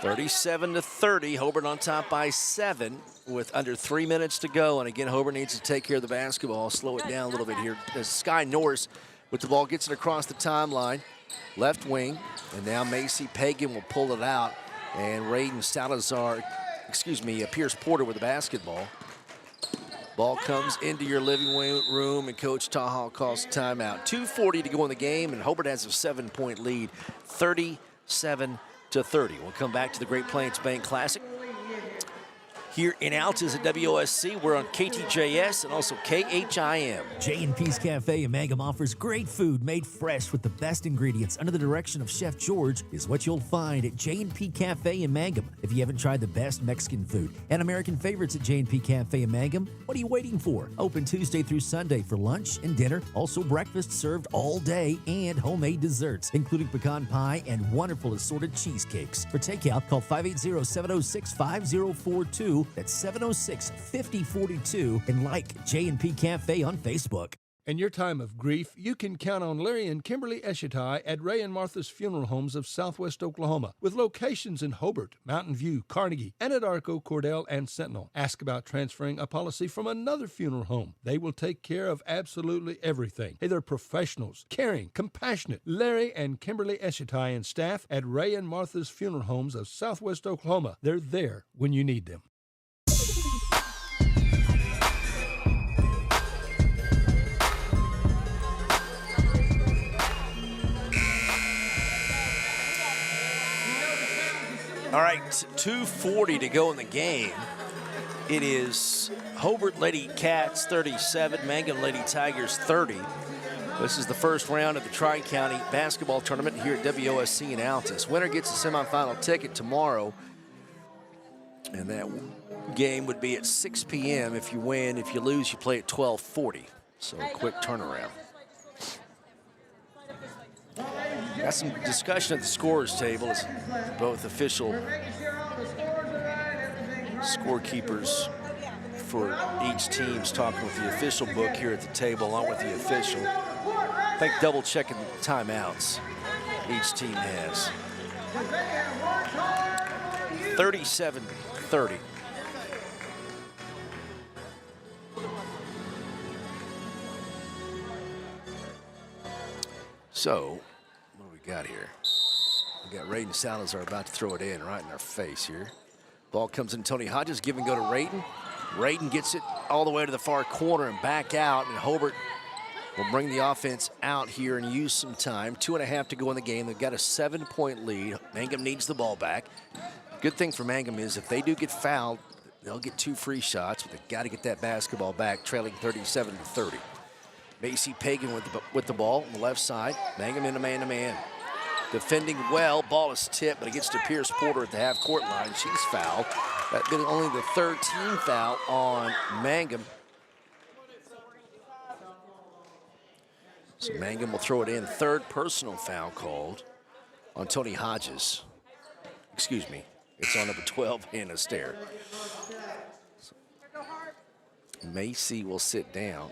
[SPEAKER 2] 37-30. Hobart on top by 7 with under 3 minutes to go. And again, Hobart needs to take care of the basketball. Slow it down a little bit here. As Sky Norris with the ball gets it across the timeline. Left wing. And now Macy Pagan will pull it out. And Raiden Salazar, Pierce Porter with the basketball. Ball comes into your living room, and Coach Tahal calls timeout. 2:40 to go in the game, and Hobart has a 7-point lead, 37-30. We'll come back to the Great Plains Bank Classic here in Altus at WOSC. We're on KTJS and also KHIM.
[SPEAKER 8] J&P's Cafe in Mangum offers great food made fresh with the best ingredients under the direction of Chef George is what you'll find at J&P Cafe in Mangum. If you haven't tried the best Mexican food and American favorites at J&P Cafe in Mangum, what are you waiting for? Open Tuesday through Sunday for lunch and dinner. Also breakfast served all day and homemade desserts, including pecan pie and wonderful assorted cheesecakes. For takeout, call 580-706-5042. That's 706-5042, and like J&P Cafe on Facebook.
[SPEAKER 3] In your time of grief, you can count on Larry and Kimberly Eshitai at Ray and Martha's Funeral Homes of Southwest Oklahoma, with locations in Hobart, Mountain View, Carnegie, Anadarko, Cordell, and Sentinel. Ask about transferring a policy from another funeral home. They will take care of absolutely everything. Hey, they're professionals, caring, compassionate. Larry and Kimberly Eshitai and staff at Ray and Martha's Funeral Homes of Southwest Oklahoma. They're there when you need them.
[SPEAKER 2] All right, 2:40 to go in the game. It is Hobart Lady Cats 37, Mangum Lady Tigers 30. This is the first round of the Tri-County basketball tournament here at WOSC in Altus. Winner gets a semifinal ticket tomorrow, and that game would be at 6 p.m. if you win. If you lose, you play at 12:40. So a quick turnaround. Got some discussion at the scorers table as both official scorekeepers for each team's talking with the official book here at the table along with the official. I think double checking timeouts each team has. 37-30. So, what do we got here? We got Raiden Salazar about to throw it in right in our face here. Ball comes in, Tony Hodges, give and go to Raiden. Raiden gets it all the way to the far corner and back out, and Hobart will bring the offense out here and use some time. 2.5 to go in the game. They've got a 7-point lead. Mangum needs the ball back. Good thing for Mangum is if they do get fouled, they'll get 2 free shots, but they've got to get that basketball back, trailing 37-30. Macy Pagan with the ball on the left side. Mangum in a man-to-man. Defending well. Ball is tipped, but it gets to Pierce Porter at the half-court line. She's fouled. That's been only the 3rd team foul on Mangum. So Mangum will throw it in. 3rd personal foul called on Tony Hodges. Excuse me. It's on number 12, Hannah Stair. Macy will sit down.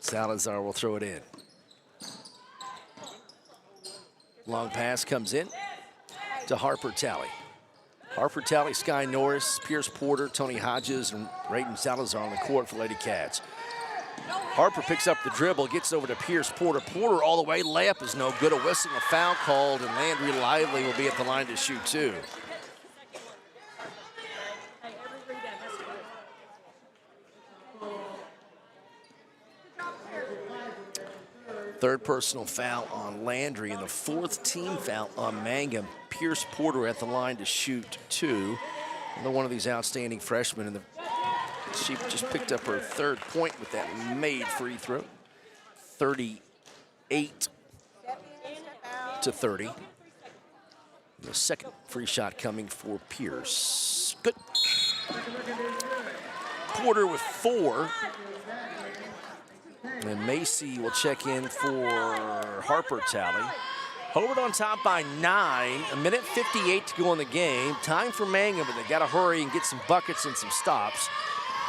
[SPEAKER 2] Salazar will throw it in. Long pass comes in to Harper Talley. Harper Talley, Sky Norris, Pierce Porter, Tony Hodges, and Raiden Salazar on the court for Lady Cats. Harper picks up the dribble, gets over to Pierce Porter. Porter all the way, layup is no good. A whistle, a foul called, and Landry Lively will be at the line to shoot two. Third personal foul on Landry, and the fourth team foul on Mangum. Pierce Porter at the line to shoot two. Another one of these outstanding freshmen, and she just picked up her third point with that made free throw. 38 to 30. The second free shot coming for Pierce. Good. Porter with 4. And Macy will check in for Harper Talley. Hobart on top by 9. A minute 58 to go in the game. Time for Mangum, but they got to hurry and get some buckets and some stops.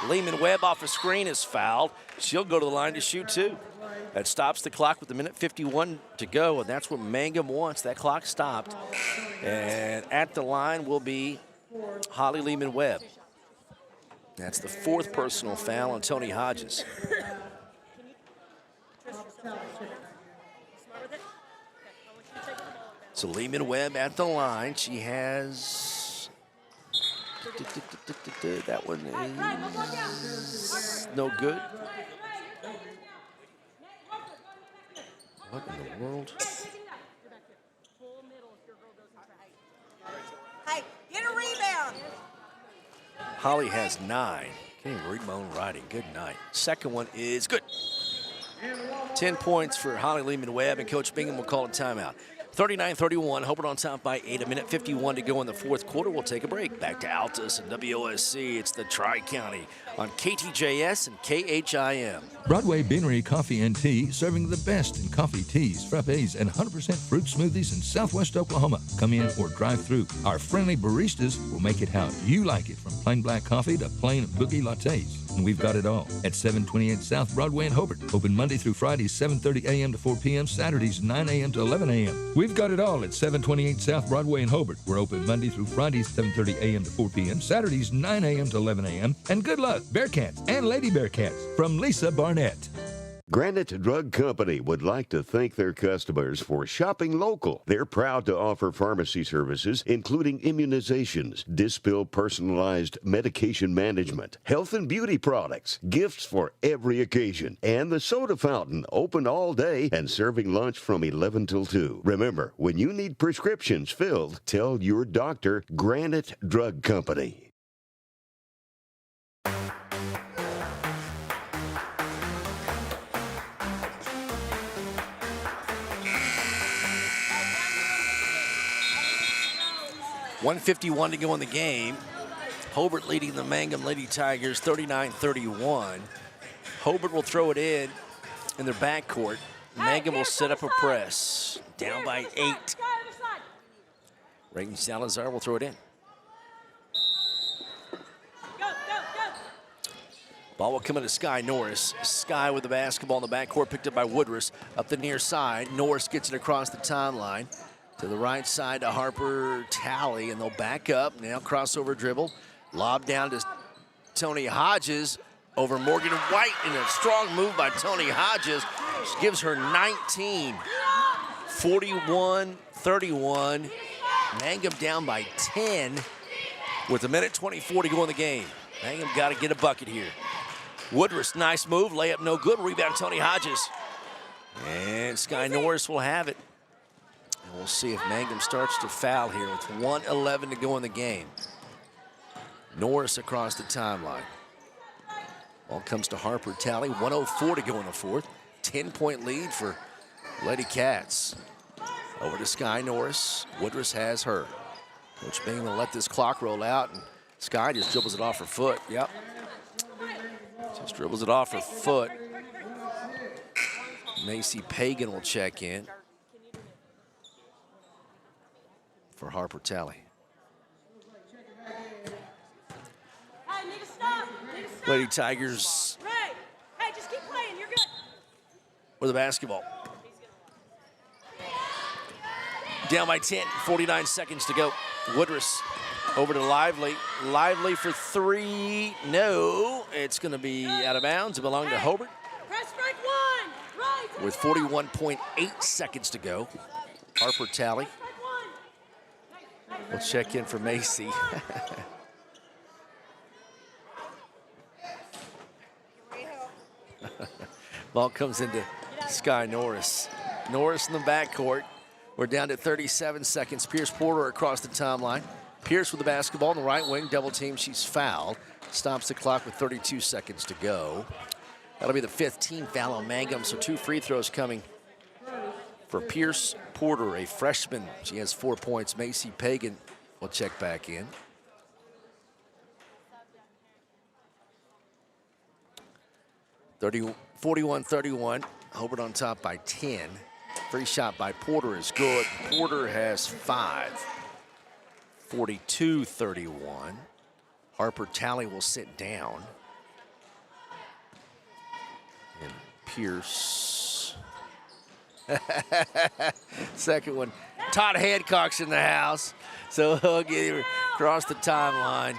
[SPEAKER 2] Lehman Webb off a screen is fouled. She'll go to the line to shoot two. That stops the clock with a minute 51 to go, and that's what Mangum wants. That clock stopped. And at the line will be Holly Lehman Webb. That's the fourth personal foul on Tony Hodges. So Lehman Webb at the line. She has, that one is no good. What in the world?
[SPEAKER 15] Hey, get a rebound.
[SPEAKER 2] Holly has 9. Can't even read my own writing. Good night. Second one is good. 10 points for Holly Lehman Webb, and Coach Bingham will call a timeout. 39-31, Hobart on top by 8. A minute 51 to go in the fourth quarter. We'll take a break. Back to Altus and WOSC. It's the Tri-County on KTJS and KHIM.
[SPEAKER 3] Broadway Beanery Coffee and Tea, serving the best in coffee, teas, frappes, and 100% fruit smoothies in Southwest Oklahoma. Come in or drive through. Our friendly baristas will make it how you like it, from plain black coffee to plain boogie lattes. And we've got it all at 728 South Broadway in Hobart. Open Monday through Friday, 7:30 a.m. to 4 p.m., Saturdays 9 a.m. to 11 a.m. We've got it all at 728 South Broadway in Hobart. We're open Monday through Fridays, 7:30 a.m. to 4 p.m., Saturdays 9 a.m. to 11 a.m. And good luck, Bearcats and Lady Bearcats, from Lisa Barnett.
[SPEAKER 13] Granite Drug Company would like to thank their customers for shopping local. They're proud to offer pharmacy services, including immunizations, Dispill personalized medication management, health and beauty products, gifts for every occasion, and the soda fountain, open all day and serving lunch from 11 till 2. Remember, when you need prescriptions filled, tell your doctor Granite Drug Company.
[SPEAKER 2] .151 to go in the game. Hobart leading the Mangum Lady Tigers 39-31. Hobart will throw it in their backcourt. Mangum will set up a press. Down by 8. Raiden Salazar will throw it in. Ball will come into Sky Norris. Sky with the basketball in the backcourt, picked up by Woodruss. Up the near side, Norris gets it across the timeline. To the right side to Harper Talley, and they'll back up. Now crossover dribble. Lob down to Tony Hodges over Morgan White, and a strong move by Tony Hodges. She gives her 19. 41-31. Mangum down by 10 with a minute 24 to go in the game. Mangum got to get a bucket here. Woodruss, nice move. Layup no good. Rebound Tony Hodges. And Sky Norris will have it. And we'll see if Mangum starts to foul here with 1:11 to go in the game. Norris across the timeline. Ball comes to Harper Talley. 1:04 to go in the fourth. 10-point lead for Lady Cats. Over to Sky Norris. Woodruss has her. Coach Bingham will let this clock roll out, and Sky just dribbles it off her foot. Yep. Just dribbles it off her foot. Macy Pagan will check in. for Harper Talley.
[SPEAKER 7] Hey, need to stop. Need to stop.
[SPEAKER 2] Lady Tigers
[SPEAKER 7] Ray, hey, just keep playing. You're good.
[SPEAKER 2] with the basketball. Down by 10, 49 seconds to go. Woodruss over to Lively. Lively for three. No, it's going to be out of bounds. It belonged to Hobart.
[SPEAKER 7] Press break one. Right.
[SPEAKER 2] With 41.8 seconds to go. Harper Talley. We'll check in for Macy. Ball comes into Sky Norris. Norris in the backcourt. We're down to 37 seconds. Pierce Porter across the timeline. Pierce with the basketball in the right wing. Double team. She's fouled. Stops the clock with 32 seconds to go. That'll be the 5th team foul on Mangum. So 2 free throws coming for Pierce Porter, a freshman. She has 4 points. Macy Pagan will check back in. – 41-31. Hobart on top by 10. Free shot by Porter is good. Porter has 5. 42-31. Harper Talley will sit down. And Pierce. Second one. Todd Hancock's in the house. So he'll get him across the timeline.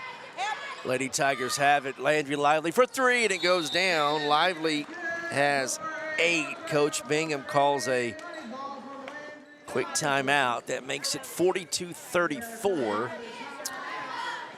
[SPEAKER 2] Lady Tigers have it. Landry Lively for 3, and it goes down. Lively has 8. Coach Bingham calls a quick timeout. That makes it 42-34.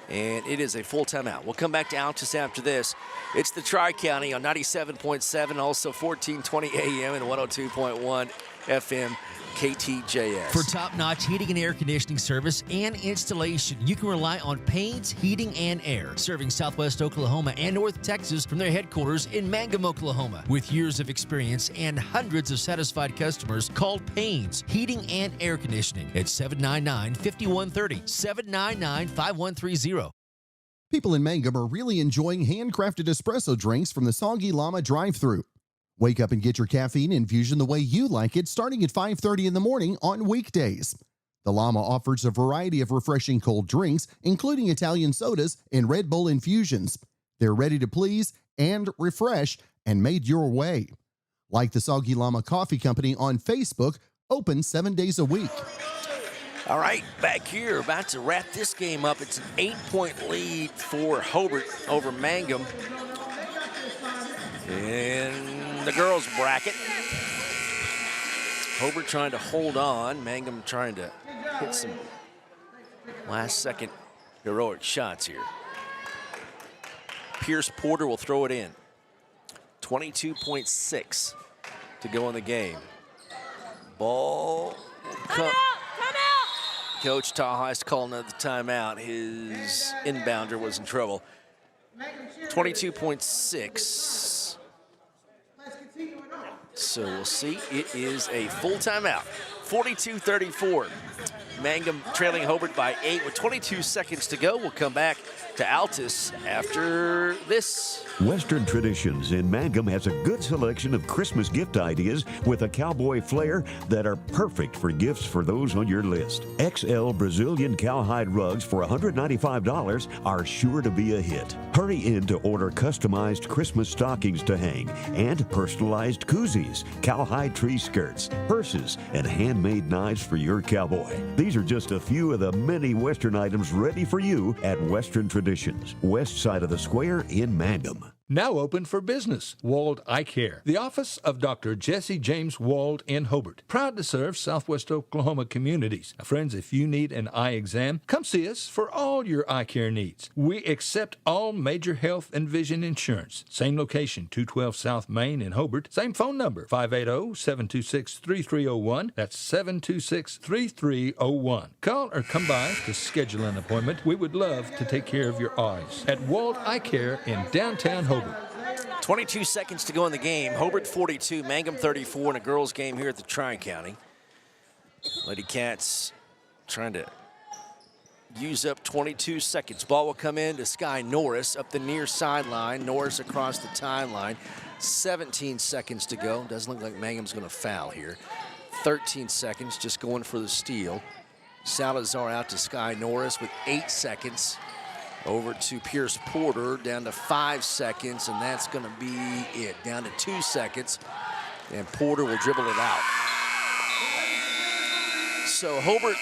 [SPEAKER 2] And it is a full timeout. We'll come back to Altus after this. It's the Tri-County on 97.7, also 1420 AM and 102.1 FM. KTJS.
[SPEAKER 8] For top-notch heating and air conditioning service and installation, you can rely on Payne's Heating and Air, serving Southwest Oklahoma and North Texas from their headquarters in Mangum, Oklahoma. With years of experience and hundreds of satisfied customers, call Payne's Heating and Air Conditioning at 799-5130, 799-5130.
[SPEAKER 16] People in Mangum are really enjoying handcrafted espresso drinks from the Soggy Llama drive-thru. Wake up and get your caffeine infusion the way you like it, starting at 5:30 in the morning on weekdays. The Llama offers a variety of refreshing cold drinks, including Italian sodas and Red Bull infusions. They're ready to please and refresh and made your way. Like the Soggy Llama Coffee Company on Facebook, open 7 days a week.
[SPEAKER 2] All right, back here, about to wrap this game up. It's an 8-point lead for Hobart over Mangum. In the girls' bracket, Hobart trying to hold on. Mangum trying to hit some last-second heroic shots here. Pierce Porter will throw it in. 22.6 to go in the game. Ball.
[SPEAKER 7] Come out!
[SPEAKER 2] Coach Tallheist calling another timeout. His inbounder was in trouble. 22.6. So we'll see. It is a full timeout. 42-34. Mangum trailing Hobart by 8 with 22 seconds to go. We'll come back to Altus after this.
[SPEAKER 13] Western Traditions in Mangum has a good selection of Christmas gift ideas with a cowboy flair that are perfect for gifts for those on your list. XL Brazilian cowhide rugs for $195 are sure to be a hit. Hurry in to order customized Christmas stockings to hang and personalized koozies, cowhide tree skirts, purses, and handmade knives for your cowboy. These are just a few of the many Western items ready for you at Western Traditions, west side of the square in Mangum.
[SPEAKER 3] Now open for business. Wald Eye Care, the office of Dr. Jesse James Wald in Hobart. Proud to serve Southwest Oklahoma communities. Now, friends, if you need an eye exam, come see us for all your eye care needs. We accept all major health and vision insurance. Same location, 212 South Main in Hobart. Same phone number, 580-726-3301. That's 726-3301. Call or come by to schedule an appointment. We would love to take care of your eyes at Wald Eye Care in downtown Hobart.
[SPEAKER 2] 22 seconds to go in the game. Hobart 42, Mangum 34 in a girls' game here at the Tri-County. Lady Cats trying to use up 22 seconds. Ball will come in to Sky Norris up the near sideline. Norris across the timeline. 17 seconds to go. Doesn't look like Mangum's going to foul here. 13 seconds, just going for the steal. Salazar out to Sky Norris with 8 seconds. Over to Pierce Porter, down to 5 seconds, and that's going to be it. Down to 2 seconds, and Porter will dribble it out. So Hobart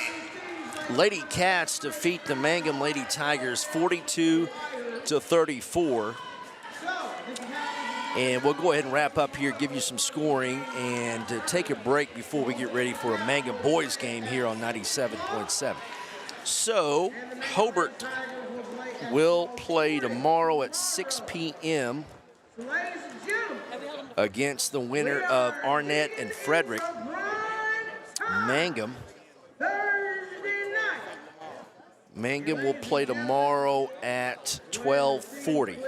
[SPEAKER 2] Lady Cats defeat the Mangum Lady Tigers 42-34. And we'll go ahead and wrap up here, give you some scoring, and take a break before we get ready for a Mangum boys game here on 97.7. So Hobart will play tomorrow at 6 p.m. against the winner of Arnett and Frederick. Mangum will play tomorrow at 12:40.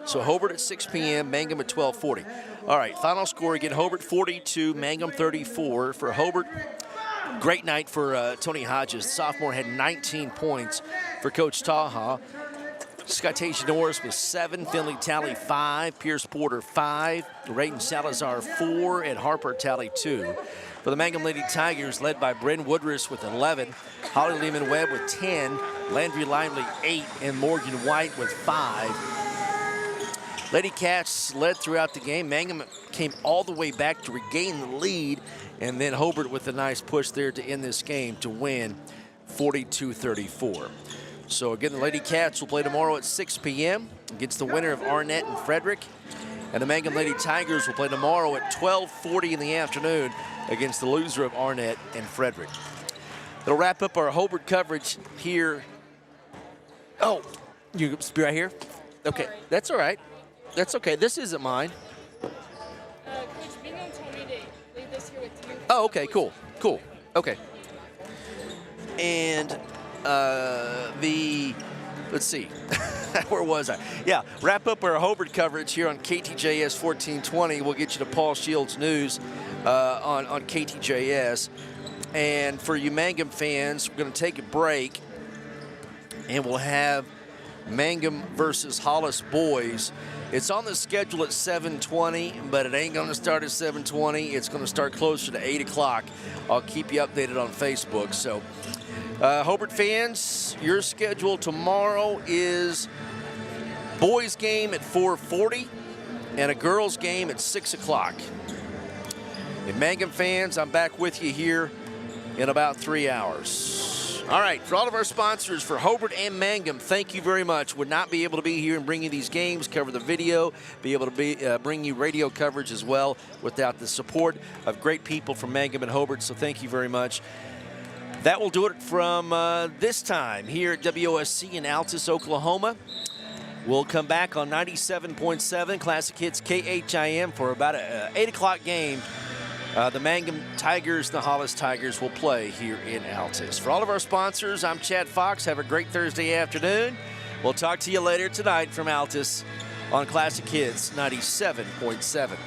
[SPEAKER 2] So Hobart at 6 p.m., Mangum at 12:40. All right, final score again, Hobart 42, Mangum 34. For Hobart, great night for Tony Hodges. The sophomore had 19 points for Coach Taha. Skytasia Norris with 7, Finley Talley 5, Pierce Porter 5, Rayton Salazar 4, and Harper Talley 2. For the Mangum Lady Tigers, led by Bryn Woodruss with 11, Holly Lehman Webb with 10, Landry Lively 8, and Morgan White with 5. Lady Cats led throughout the game. Mangum came all the way back to regain the lead, and then Hobart with a nice push there to end this game to win 42-34. So again, the Lady Cats will play tomorrow at 6 p.m. against the winner of Arnett and Frederick. And the Mangum Lady Tigers will play tomorrow at 12:40 in the afternoon against the loser of Arnett and Frederick. That'll wrap up our Hobart coverage here. Oh, you be right here? Okay, that's all right. That's okay. This isn't mine.
[SPEAKER 9] Coach Bingham told me to leave this here with you.
[SPEAKER 2] Oh, okay, cool. Okay. And let's see, where was I? Yeah, wrap up our Hobart coverage here on KTJS 1420. We'll get you to Paul Shields News on KTJS. And for you Mangum fans, we're going to take a break, and we'll have Mangum versus Hollis boys. It's on the schedule at 7:20, but it ain't going to start at 7:20. It's going to start closer to 8 o'clock. I'll keep you updated on Facebook. So, Hobart fans, your schedule tomorrow is boys game at 4:40 and a girls game at 6 o'clock. And Mangum fans, I'm back with you here in about 3 hours. All right, for all of our sponsors, for Hobart and Mangum, thank you very much. Would not be able to be here and bring you these games, cover the video, be able to bring you radio coverage as well without the support of great people from Mangum and Hobart, so thank you very much. That will do it from this time here at WOSC in Altus, Oklahoma. We'll come back on 97.7 Classic Hits KHIM for about an 8 o'clock game. The Mangum Tigers, the Hollis Tigers will play here in Altus. For all of our sponsors, I'm Chad Fox. Have a great Thursday afternoon. We'll talk to you later tonight from Altus on Classic Hits 97.7.